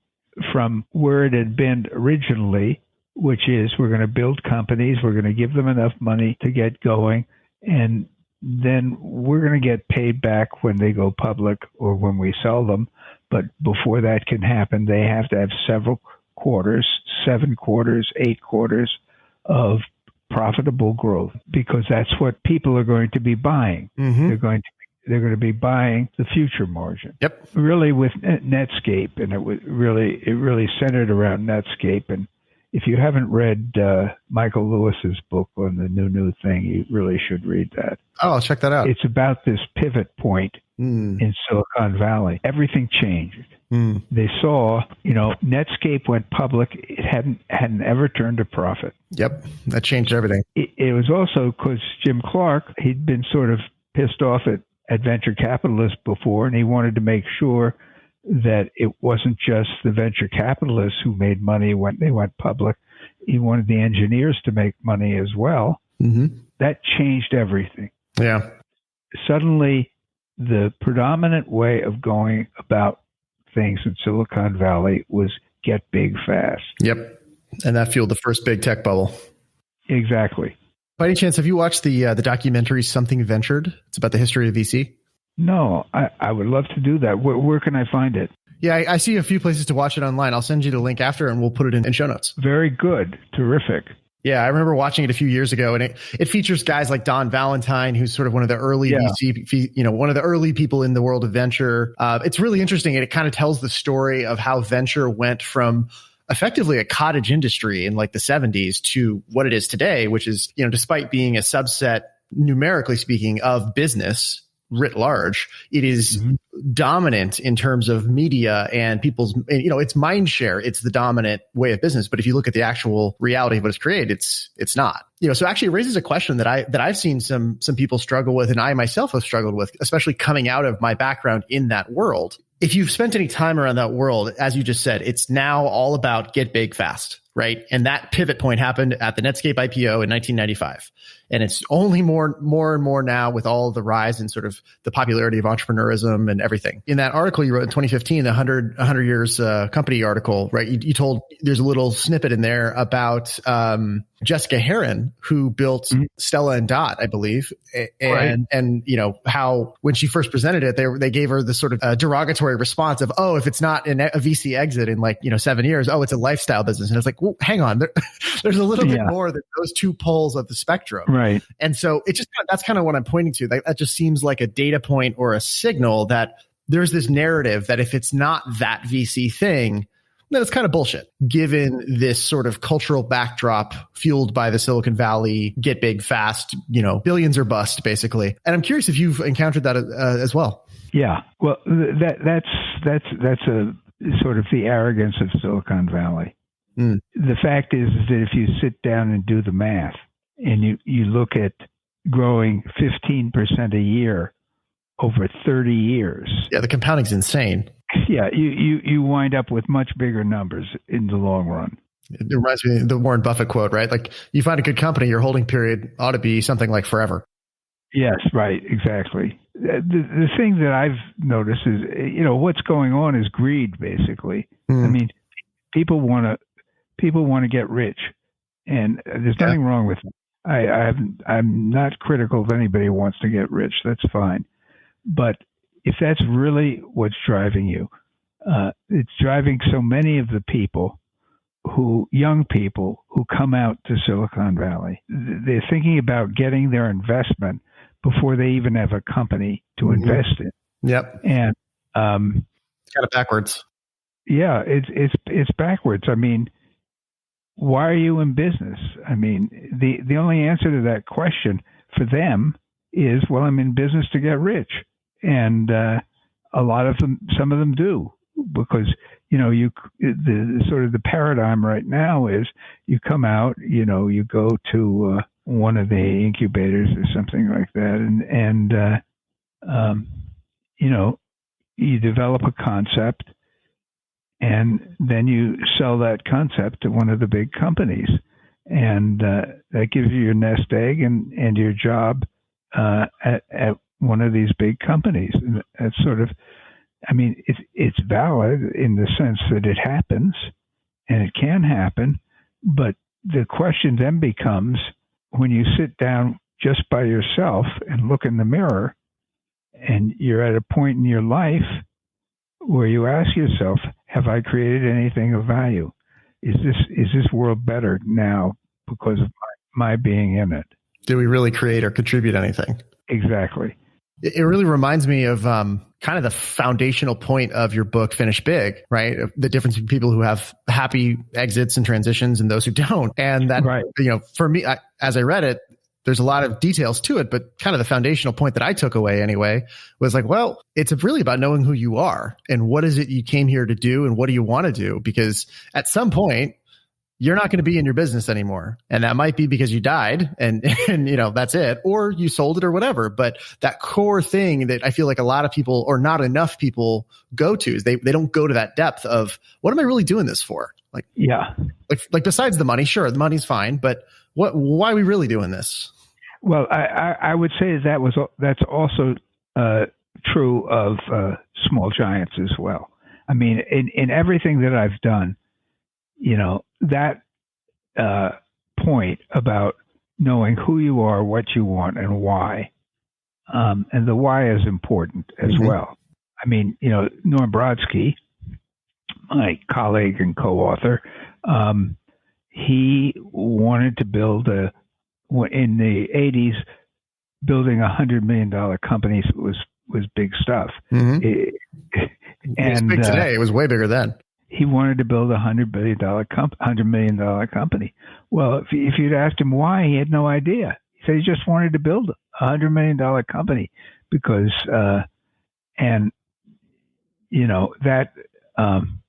from where it had been originally, which is we're going to build companies, we're going to give them enough money to get going, and then we're going to get paid back when they go public or when we sell them. But before that can happen, they have to have several quarters, 7 quarters, 8 quarters of profitable growth, because that's what people are going to be buying. Mm-hmm. They're going to be buying the future margin. Yep. Really with Netscape, and it really centered around Netscape. And if you haven't read Michael Lewis's book on the new thing, you really should read that. Oh, I'll check that out. It's about this pivot point in Silicon Valley. Everything changed. They saw, Netscape went public. It hadn't ever turned a profit. Yep, that changed everything. It was also because Jim Clark, he'd been sort of pissed off at venture capitalists before, and he wanted to make sure that it wasn't just the venture capitalists who made money when they went public. He wanted the engineers to make money as well. Mm-hmm. That changed everything. Yeah. Suddenly, the predominant way of going about things in Silicon Valley was get big fast. Yep. And that fueled the first big tech bubble. Exactly. By any chance, have you watched the documentary Something Ventured? It's about the history of VC. No, I would love to do that. Where can I find it? Yeah, I see a few places to watch it online. I'll send you the link after, and we'll put it in show notes. Very good. Terrific. Yeah, I remember watching it a few years ago, and it features guys like Don Valentine, who's sort of one of the early VC, one of the early people in the world of venture. It's really interesting, and it kind of tells the story of how venture went from effectively a cottage industry in like the 70s to what it is today, which is, despite being a subset, numerically speaking, of business writ large, it is dominant in terms of media and people's, it's mind share. It's the dominant way of business. But if you look at the actual reality of what it's created, it's not. So actually it raises a question that I've seen some people struggle with, and I myself have struggled with, especially coming out of my background in that world. If you've spent any time around that world, as you just said, it's now all about get big fast, right? And that pivot point happened at the Netscape IPO in 1995. And it's only more and more now with all the rise in sort of the popularity of entrepreneurism and everything. In that article you wrote in 2015, the 100 years company article, right? You told, there's a little snippet in there about Jessica Heron, who built Stella and Dot, I believe. And how when she first presented it, they gave her this sort of derogatory response of, oh, if it's not a VC exit in 7 years, oh, it's a lifestyle business. And it's like, well, hang on, there's a little bit more than those two poles of the spectrum. Right. And so that's kind of what I'm pointing to. That just seems like a data point or a signal that there's this narrative that if it's not that VC thing, then it's kind of bullshit, given this sort of cultural backdrop fueled by the Silicon Valley, get big fast, billions or bust, basically. And I'm curious if you've encountered that as well. Yeah. Well, that's a sort of the arrogance of Silicon Valley. The fact is that if you sit down and do the math and you look at growing 15% a year over 30 years. Yeah, the compounding's insane. Yeah, you wind up with much bigger numbers in the long run. It reminds me of the Warren Buffett quote, right? Like, you find a good company, your holding period ought to be something like forever. Yes, right, exactly. The thing that I've noticed is, what's going on is greed, basically. I mean, people want to get rich, and there's nothing wrong with it. I'm not critical of anybody who wants to get rich. That's fine. But if that's really what's driving you, it's driving so many of the young people who come out to Silicon Valley. They're thinking about getting their investment before they even have a company to invest in. Yep. And it's kind of backwards. Yeah, it's backwards. I mean, why are you in business? I mean, the only answer to that question for them is, well, I'm in business to get rich. And a lot of them, some of them do, because, the sort of the paradigm right now is you come out, you go to one of the incubators or something like that, and you develop a concept, and then you sell that concept to one of the big companies, and that gives you your nest egg and your job at one of these big companies. And that's sort of, I mean, it's valid in the sense that it happens, and it can happen, but the question then becomes, when you sit down just by yourself and look in the mirror, and you're at a point in your life where you ask yourself, have I created anything of value? Is this world better now because of my being in it? Do we really create or contribute anything? Exactly. It really reminds me of kind of the foundational point of your book, Finish Big, right? The difference between people who have happy exits and transitions and those who don't. And that, right. For me, as I read it, there's a lot of details to it, but kind of the foundational point that I took away anyway was like, well, it's really about knowing who you are and what is it you came here to do and what do you want to do? Because at some point, you're not going to be in your business anymore. And that might be because you died and that's it, or you sold it or whatever. But that core thing that I feel like a lot of people or not enough people go to is they don't go to that depth of, what am I really doing this for? Like, yeah. Like besides the money, sure, the money's fine, but why are we really doing this? Well, I would say that's also true of Small Giants as well. I mean, in everything that I've done, that point about knowing who you are, what you want, and why, and the why is important as well. I mean, Norm Brodsky, my colleague and co-author, he wanted to build in the 80s, building $100 million companies was big stuff. And it's big today. It was way bigger then. He wanted to build $100 million company. Well, if you'd asked him why, he had no idea. He said he just wanted to build a $100 million company because, that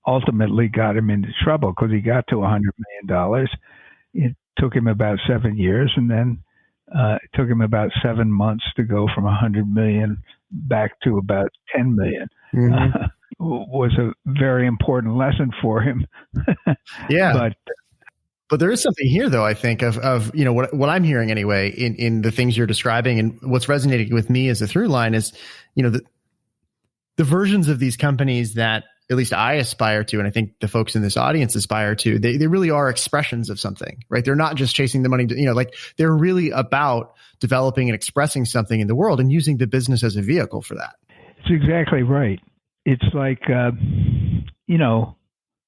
ultimately got him into trouble because he got to $100 million. It took him about 7 years, and then it took him about 7 months to go from 100 million back to about 10 million. Was a very important lesson for him. Yeah. But there is something here, though, I think, of what I'm hearing anyway in the things you're describing, and what's resonating with me as a through line is, the versions of these companies that at least I aspire to, and I think the folks in this audience aspire to, they really are expressions of something, right? They're not just chasing the money, they're really about developing and expressing something in the world and using the business as a vehicle for that. It's exactly right. It's like,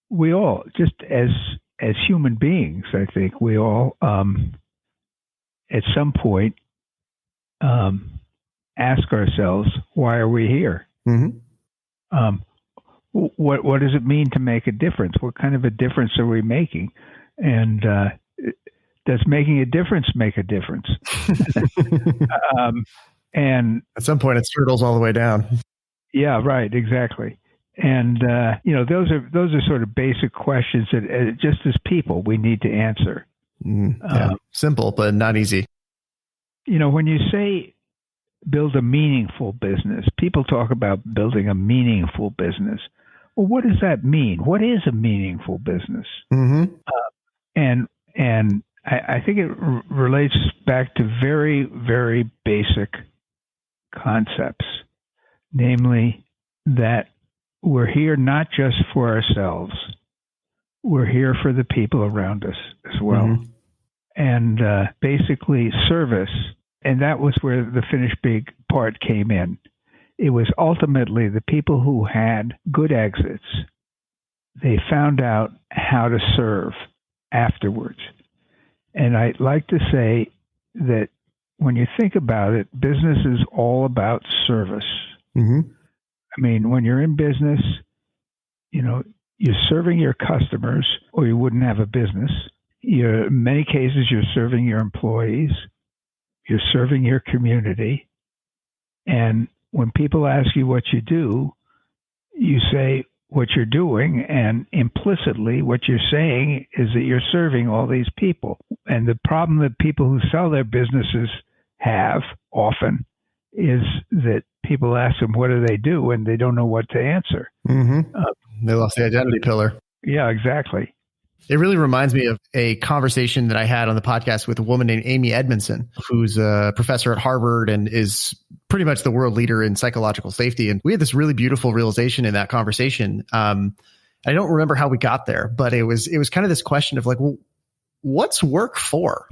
we all, just as human beings, I think we all, at some point, ask ourselves, why are we here? What does it mean to make a difference? What kind of a difference are we making? And does making a difference make a difference? And at some point, it turtles all the way down. Yeah, right, exactly. And those are sort of basic questions that just as people we need to answer. Simple, but not easy. When you say build a meaningful business, people talk about building a meaningful business. Well, what does that mean? What is a meaningful business? And I think it relates back to very, very basic concepts, namely that we're here not just for ourselves, we're here for the people around us as well. And basically service, and that was where the Finish Big part came in. It was ultimately the people who had good exits. They found out how to serve afterwards. And I'd like to say that when you think about it, business is all about service. I mean, when you're in business, you're serving your customers or you wouldn't have a business. In many cases, you're serving your employees. You're serving your community. And when people ask you what you do, you say what you're doing, and implicitly what you're saying is that you're serving all these people. And the problem that people who sell their businesses have often is that people ask them, what do they do? And they don't know what to answer. Mm-hmm. They lost the identity pillar. Yeah, exactly. It really reminds me of a conversation that I had on the podcast with a woman named Amy Edmondson, who's a professor at Harvard and is pretty much the world leader in psychological safety. And we had this really beautiful realization in that conversation. I don't remember how we got there, but it was kind of this question of like, well, what's work for?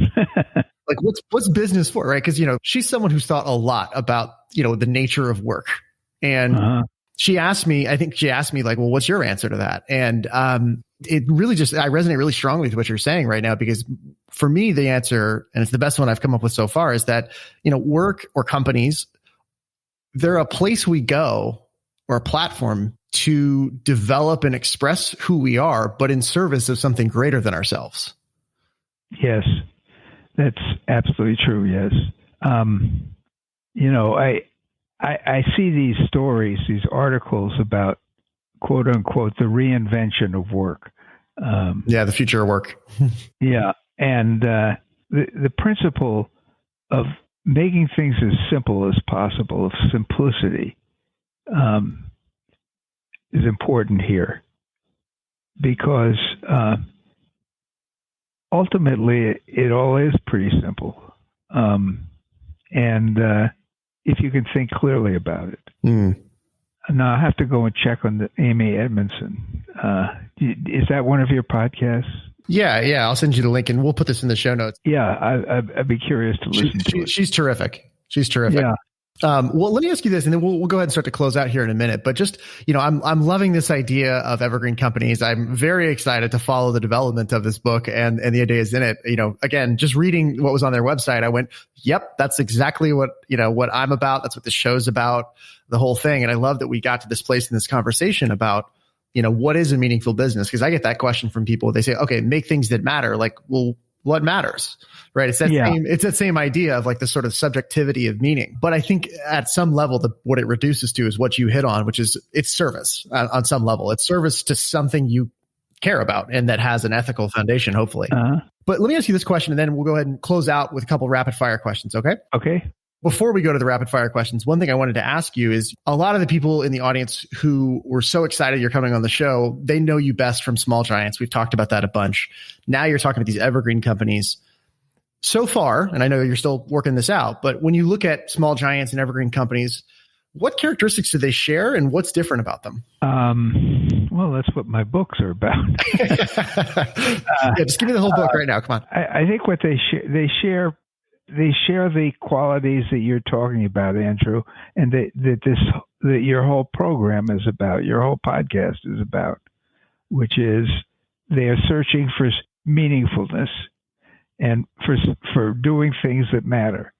Like, what's business for, right? Because, she's someone who's thought a lot about, the nature of work. And she asked me like, well, what's your answer to that? And it really I resonate really strongly with what you're saying right now, because for me, the answer, and it's the best one I've come up with so far, is that, work or companies, they're a place we go or a platform to develop and express who we are, but in service of something greater than ourselves. Yes, that's absolutely true. Yes. I see these stories, these articles about quote unquote, the reinvention of work. The future of work. Yeah. And the principle of making things as simple as possible, of simplicity, is important here, because ultimately it all is pretty simple. And if you can think clearly about it. Now I have to go and check on the Amy Edmondson. Is that one of your podcasts? Yeah. I'll send you the link and we'll put this in the show notes. Yeah, I'd be curious to listen to it. She's terrific. Yeah. Well, let me ask you this, and then we'll go ahead and start to close out here in a minute. But just, I'm loving this idea of evergreen companies. I'm very excited to follow the development of this book and the ideas in it. Again, just reading what was on their website, I went, yep, that's exactly what I'm about. That's what the show's about, the whole thing. And I love that we got to this place in this conversation about, what is a meaningful business? Because I get that question from people. They say, okay, make things that matter. Like, well, what matters? Right. It's that same idea of like the sort of subjectivity of meaning. But I think at some level, what it reduces to is what you hit on, which is it's service on some level. It's service to something you care about and that has an ethical foundation, hopefully. But let me ask you this question, and then we'll go ahead and close out with a couple rapid fire questions. Okay. Okay. Before we go to the rapid fire questions, one thing I wanted to ask you is a lot of the people in the audience who were so excited you're coming on the show, they know you best from Small Giants. We've talked about that a bunch. Now you're talking about these evergreen companies. So far, and I know you're still working this out, but when you look at Small Giants and evergreen companies, what characteristics do they share and what's different about them? Well, that's what my books are about. Just give me the whole book right now. Come on. I think what they share the qualities that you're talking about, Andrew, and that your whole program is about, your whole podcast is about, which is they are searching for meaningfulness and for doing things that matter.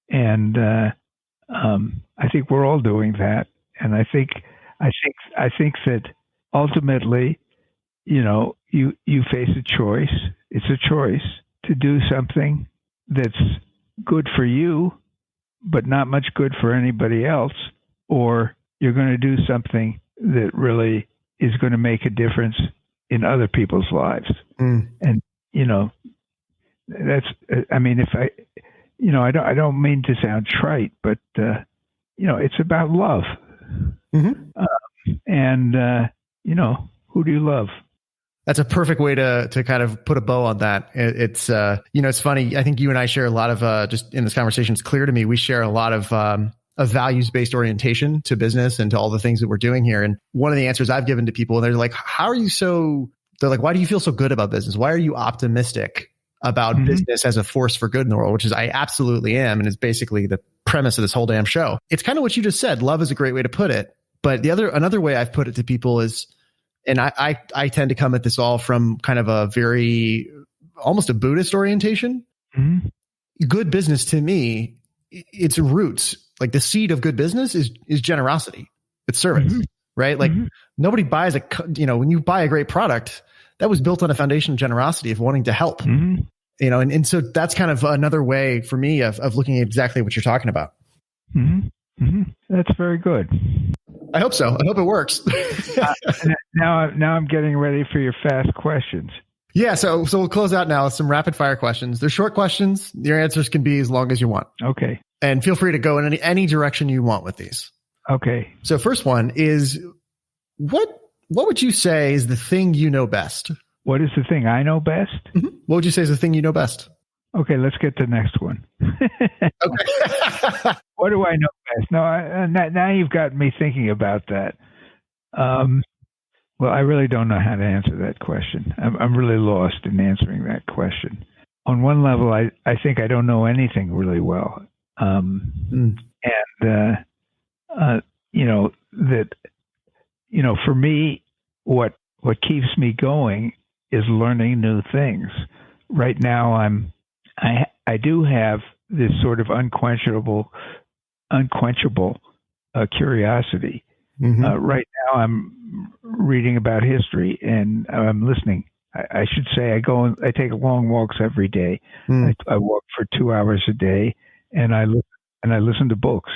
And I think we're all doing that. And I think that ultimately, you face a choice. It's a choice to do something that's good for you, but not much good for anybody else, or you're going to do something that really is going to make a difference in other people's lives. And, that's, if I don't mean to sound trite, but, it's about love. And, who do you love? That's a perfect way to kind of put a bow on that. It's, it's funny. I think you and I share a lot of, just in this conversation, it's clear to me, we share a lot of values-based orientation to business and to all the things that we're doing here. And one of the answers I've given to people, they're like, they're like, why do you feel so good about business? Why are you optimistic about business as a force for good in the world? Which is, I absolutely am. And it's basically the premise of this whole damn show. It's kind of what you just said. Love is a great way to put it. But another way I've put it to people is, and I tend to come at this all from kind of a very, almost a Buddhist orientation. Good business to me, its roots, like the seed of good business is generosity. It's service, right? Like nobody buys when you buy a great product, that was built on a foundation of generosity, of wanting to help, and so that's kind of another way for me of looking at exactly what you're talking about. That's very good. I hope so. I hope it works. Now I'm getting ready for your fast questions. Yeah. So we'll close out now with some rapid fire questions. They're short questions. Your answers can be as long as you want. Okay. And feel free to go in any direction you want with these. Okay. So first one is, what would you say is the thing you know best? What is the thing I know best? Mm-hmm. What would you say is the thing you know best? Okay, let's get to the next one. Okay. What do I know best? No, now you've got me thinking about that. Well, I really don't know how to answer that question. I'm really lost in answering that question. On one level, I think I don't know anything really well. For me, what keeps me going is learning new things. Right now, I do have this sort of unquenchable curiosity. Mm-hmm. Right now, I'm reading about history and I'm listening. I should say I take long walks every day. I walk for 2 hours a day, and I listen to books.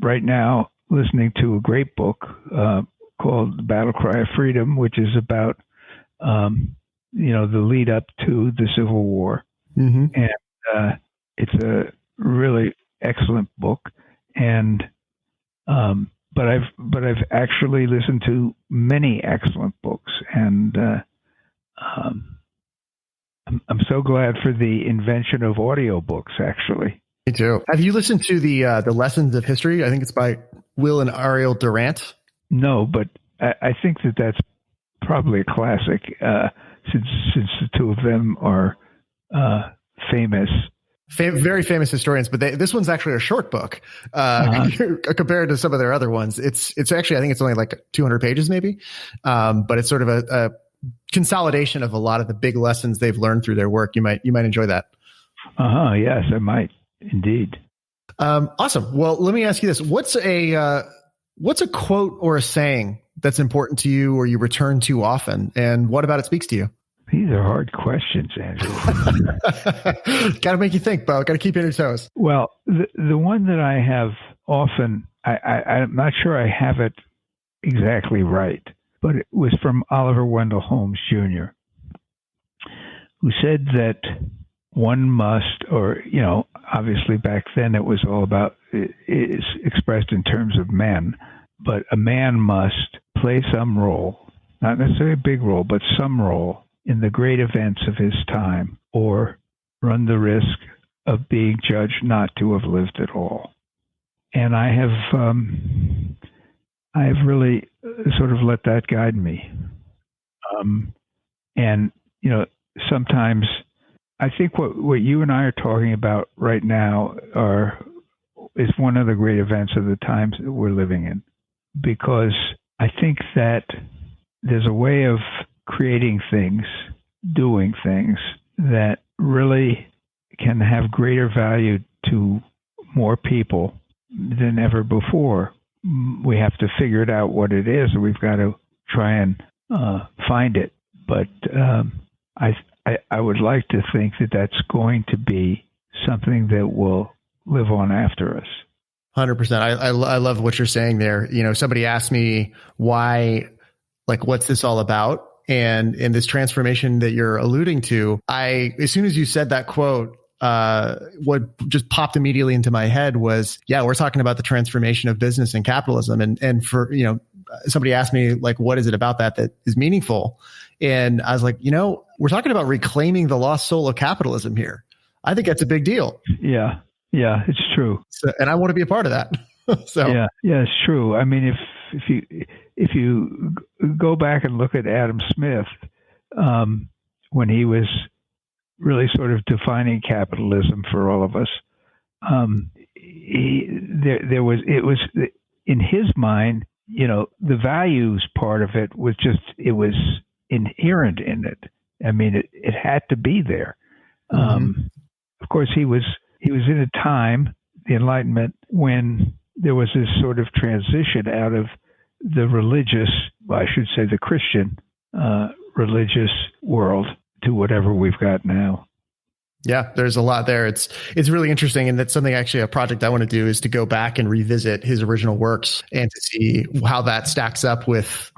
Right now, listening to a great book called The Battle Cry of Freedom, which is about the lead up to the Civil War. Mm-hmm. And it's a really excellent book. And but I've actually listened to many excellent books, and I'm so glad for the invention of audiobooks, actually. Me too. Have you listened to the Lessons of History? I think it's by Will and Ariel Durant. No, but I think that's probably a classic, since the two of them are famous. Very famous historians, but this one's actually a short book compared to some of their other ones. It's actually, I think it's only like 200 pages maybe, but it's sort of a consolidation of a lot of the big lessons they've learned through their work. You might enjoy that. Yes, I might indeed. Awesome. Well, let me ask you this: what's a quote or a saying that's important to you or you return to often, and what about it speaks to you? These are hard questions, Andrew. Got to make you think, Bo. Got to keep you on your toes. Well, the one that I have often, I'm not sure I have it exactly right, but it was from Oliver Wendell Holmes Jr., who said that one must, or, obviously back then it was all about, it's expressed in terms of men, but a man must play some role, not necessarily a big role, but some role in the great events of his time, or run the risk of being judged not to have lived at all. And I have really sort of let that guide me. Sometimes I think what you and I are talking about right now is one of the great events of the times that we're living in, because I think that there's a way of creating things, doing things that really can have greater value to more people than ever before. We have to figure it out what it is, and we've got to try and find it. But I would like to think that that's going to be something that will live on after us. 100%. I love what you're saying there. Somebody asked me why, what's this all about? And in this transformation that you're alluding to, as soon as you said that quote, what just popped immediately into my head was, we're talking about the transformation of business and capitalism. And for, somebody asked me, what is it about that is meaningful? And I was like, we're talking about reclaiming the lost soul of capitalism here. I think that's a big deal. Yeah, it's true. So, and I want to be a part of that. So yeah, it's true. I mean, if you go back and look at Adam Smith, when he was really sort of defining capitalism for all of us, it was in his mind, the values part of it was inherent in it. I mean, it had to be there. Of course, he was in a time, the Enlightenment, when there was this sort of transition out of the religious, I should say the Christian religious world to whatever we've got now. Yeah, there's a lot there. It's really interesting. And that's something, actually, a project I want to do is to go back and revisit his original works and to see how that stacks up with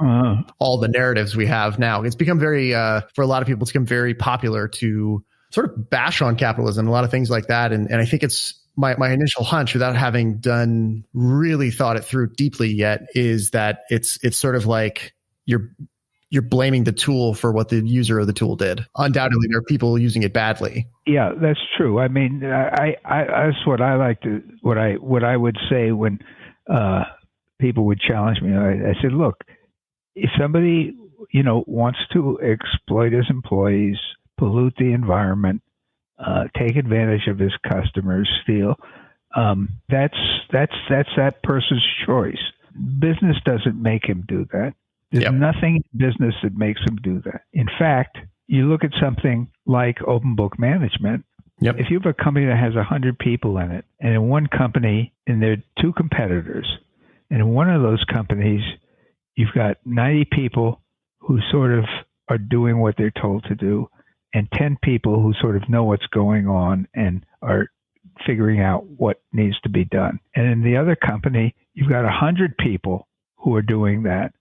all the narratives we have now. It's become very, for a lot of people, it's become very popular to sort of bash on capitalism, a lot of things like that. And I think it's my initial hunch, without having really thought it through deeply yet, is that it's sort of like you're blaming the tool for what the user of the tool did. Undoubtedly, there are people using it badly. Yeah, that's true. I mean, that's what I like to, what I would say when people would challenge me. I said, look, if somebody, wants to exploit his employees, pollute the environment, take advantage of his customers, steal, that's that person's choice. Business doesn't make him do that. There's nothing in business that makes him do that. In fact, you look at something like open book management. Yep. If you have a company that has 100 people in it, and in one company, and there are two competitors, and in one of those companies, you've got 90 people who sort of are doing what they're told to do, and 10 people who sort of know what's going on and are figuring out what needs to be done. And in the other company, you've got 100 people who are doing that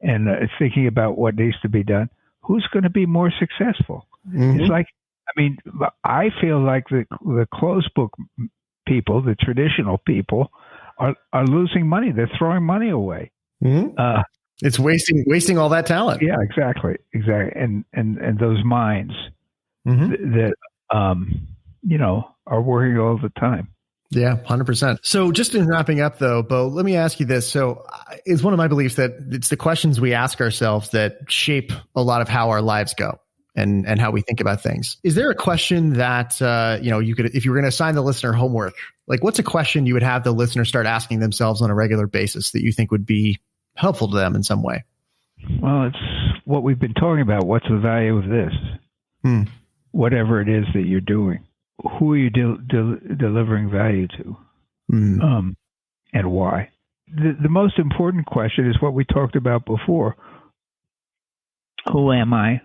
and thinking about what needs to be done. Who's going to be more successful? Mm-hmm. It's like, I feel like the closed book people, the traditional people, are losing money. They're throwing money away. Mm-hmm. It's wasting all that talent. Yeah, exactly. And those minds that are working all the time. Yeah, 100%. So just in wrapping up though, Bo, let me ask you this. So it's one of my beliefs that it's the questions we ask ourselves that shape a lot of how our lives go and how we think about things. Is there a question that, you could, if you were going to assign the listener homework, like what's a question you would have the listener start asking themselves on a regular basis that you think would be helpful to them in some way? Well, it's what we've been talking about. What's the value of this? Whatever it is that you're doing. Who are you delivering value to, and why? The most important question is what we talked about before. Who am I?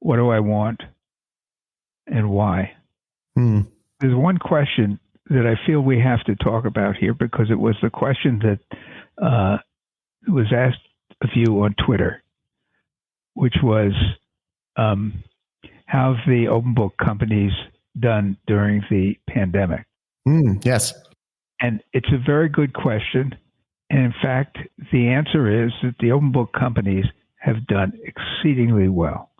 What do I want? And why? There's one question that I feel we have to talk about here because it was the question that was asked of you on Twitter, which was, how have the open book companies done during the pandemic? Yes. And it's a very good question. And in fact, the answer is that the open book companies have done exceedingly well.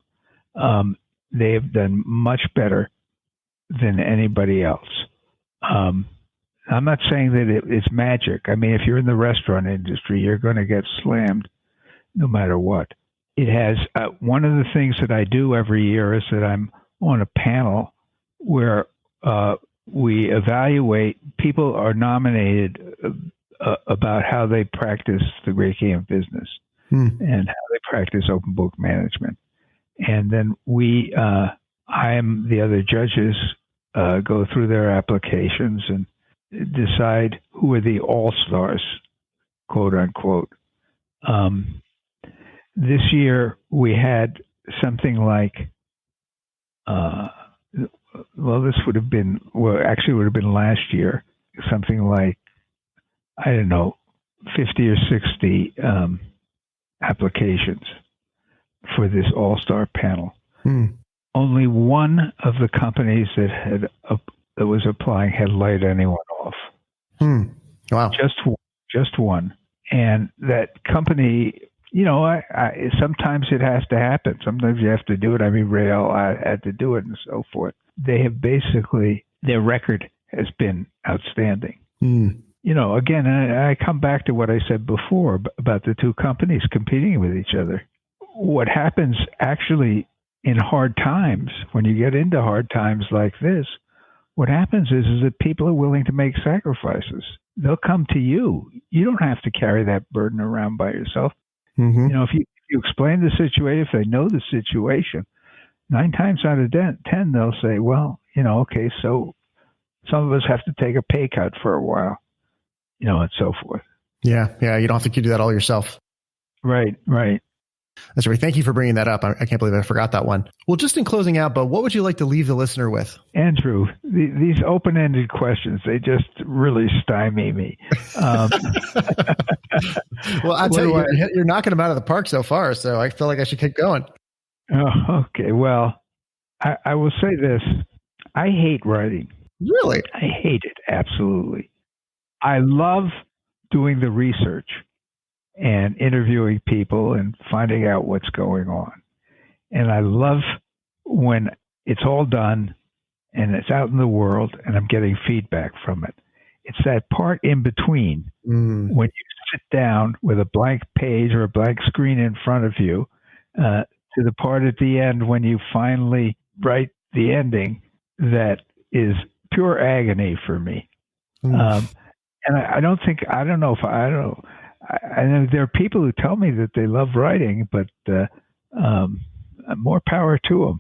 They have done much better than anybody else. I'm not saying that it's magic. I mean, if you're in the restaurant industry, you're going to get slammed no matter what. It has one of the things that I do every year is that I'm on a panel where we evaluate, people are nominated about how they practice the great game of business and how they practice open book management. And then I am the other judges go through their applications and decide who are the all-stars, quote unquote. This year we had something like, this would have been, actually it would have been last year, something like, 50 or 60 applications for this all-star panel. Only one of the companies that was applying had laid anyone off. Wow. Just one. And that company, sometimes it has to happen. Sometimes you have to do it. I mean, Rail had to do it and so forth. They have basically, their record has been outstanding. Again, I come back to what I said before about the two companies competing with each other. What happens actually in hard times, when you get into hard times like this, what happens is that people are willing to make sacrifices. They'll come to you. You don't have to carry that burden around by yourself. If you explain the situation, if they know the situation, 9 times out of 10, they'll say, well, okay, so some of us have to take a pay cut for a while, and so forth. Yeah. You don't have to do that all yourself. Right. That's right. Thank you for bringing that up. I can't believe I forgot that one. Well, just in closing out, but what would you like to leave the listener with? Andrew, these open-ended questions, they just really stymie me. Well, I'll tell you, you're knocking them out of the park so far, so I feel like I should keep going. Oh, okay. Well, I will say this. I hate writing. Really? I hate it, absolutely. I love doing the research and interviewing people and finding out what's going on. And I love when it's all done and it's out in the world and I'm getting feedback from it. It's that part in between when you sit down with a blank page or a blank screen in front of you to the part at the end when you finally write the ending that is pure agony for me. And I don't know. I know there are people who tell me that they love writing, but more power to them.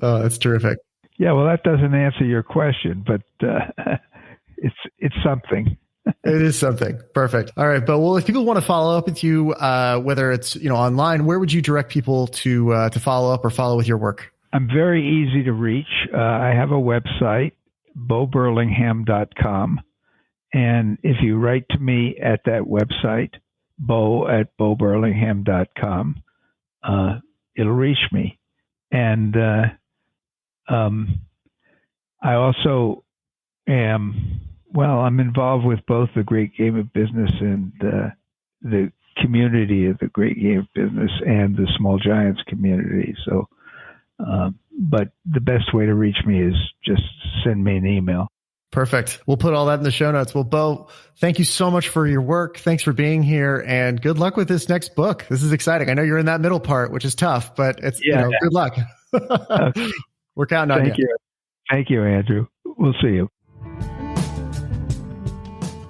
Oh, that's terrific. Yeah, well, that doesn't answer your question, but it's something. It is something. Perfect. All right, but well, if people want to follow up with you, whether it's online, where would you direct people to follow up or follow with your work? I'm very easy to reach. I have a website, BoBurlingham.com. And if you write to me at that website, bo@boburlingham.com, it'll reach me. And I also I'm involved with both the Great Game of Business and the community of the Great Game of Business and the Small Giants community. So, but the best way to reach me is just send me an email. Perfect. We'll put all that in the show notes. Well, Bo, thank you so much for your work. Thanks for being here, and good luck with this next book. This is exciting. I know you're in that middle part, which is tough, but it's good luck. Okay. We're counting on you. Thank you. Thank you, Andrew. We'll see you.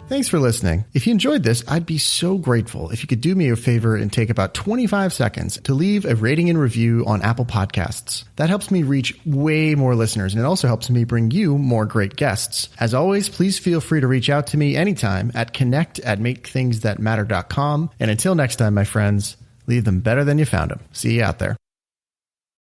Thanks for listening. If you enjoyed this, I'd be so grateful if you could do me a favor and take about 25 seconds to leave a rating and review on Apple Podcasts. That helps me reach way more listeners, and it also helps me bring you more great guests. As always, please feel free to reach out to me anytime at connect@makethingsthatmatter.com. And until next time, my friends, leave them better than you found them. See you out there.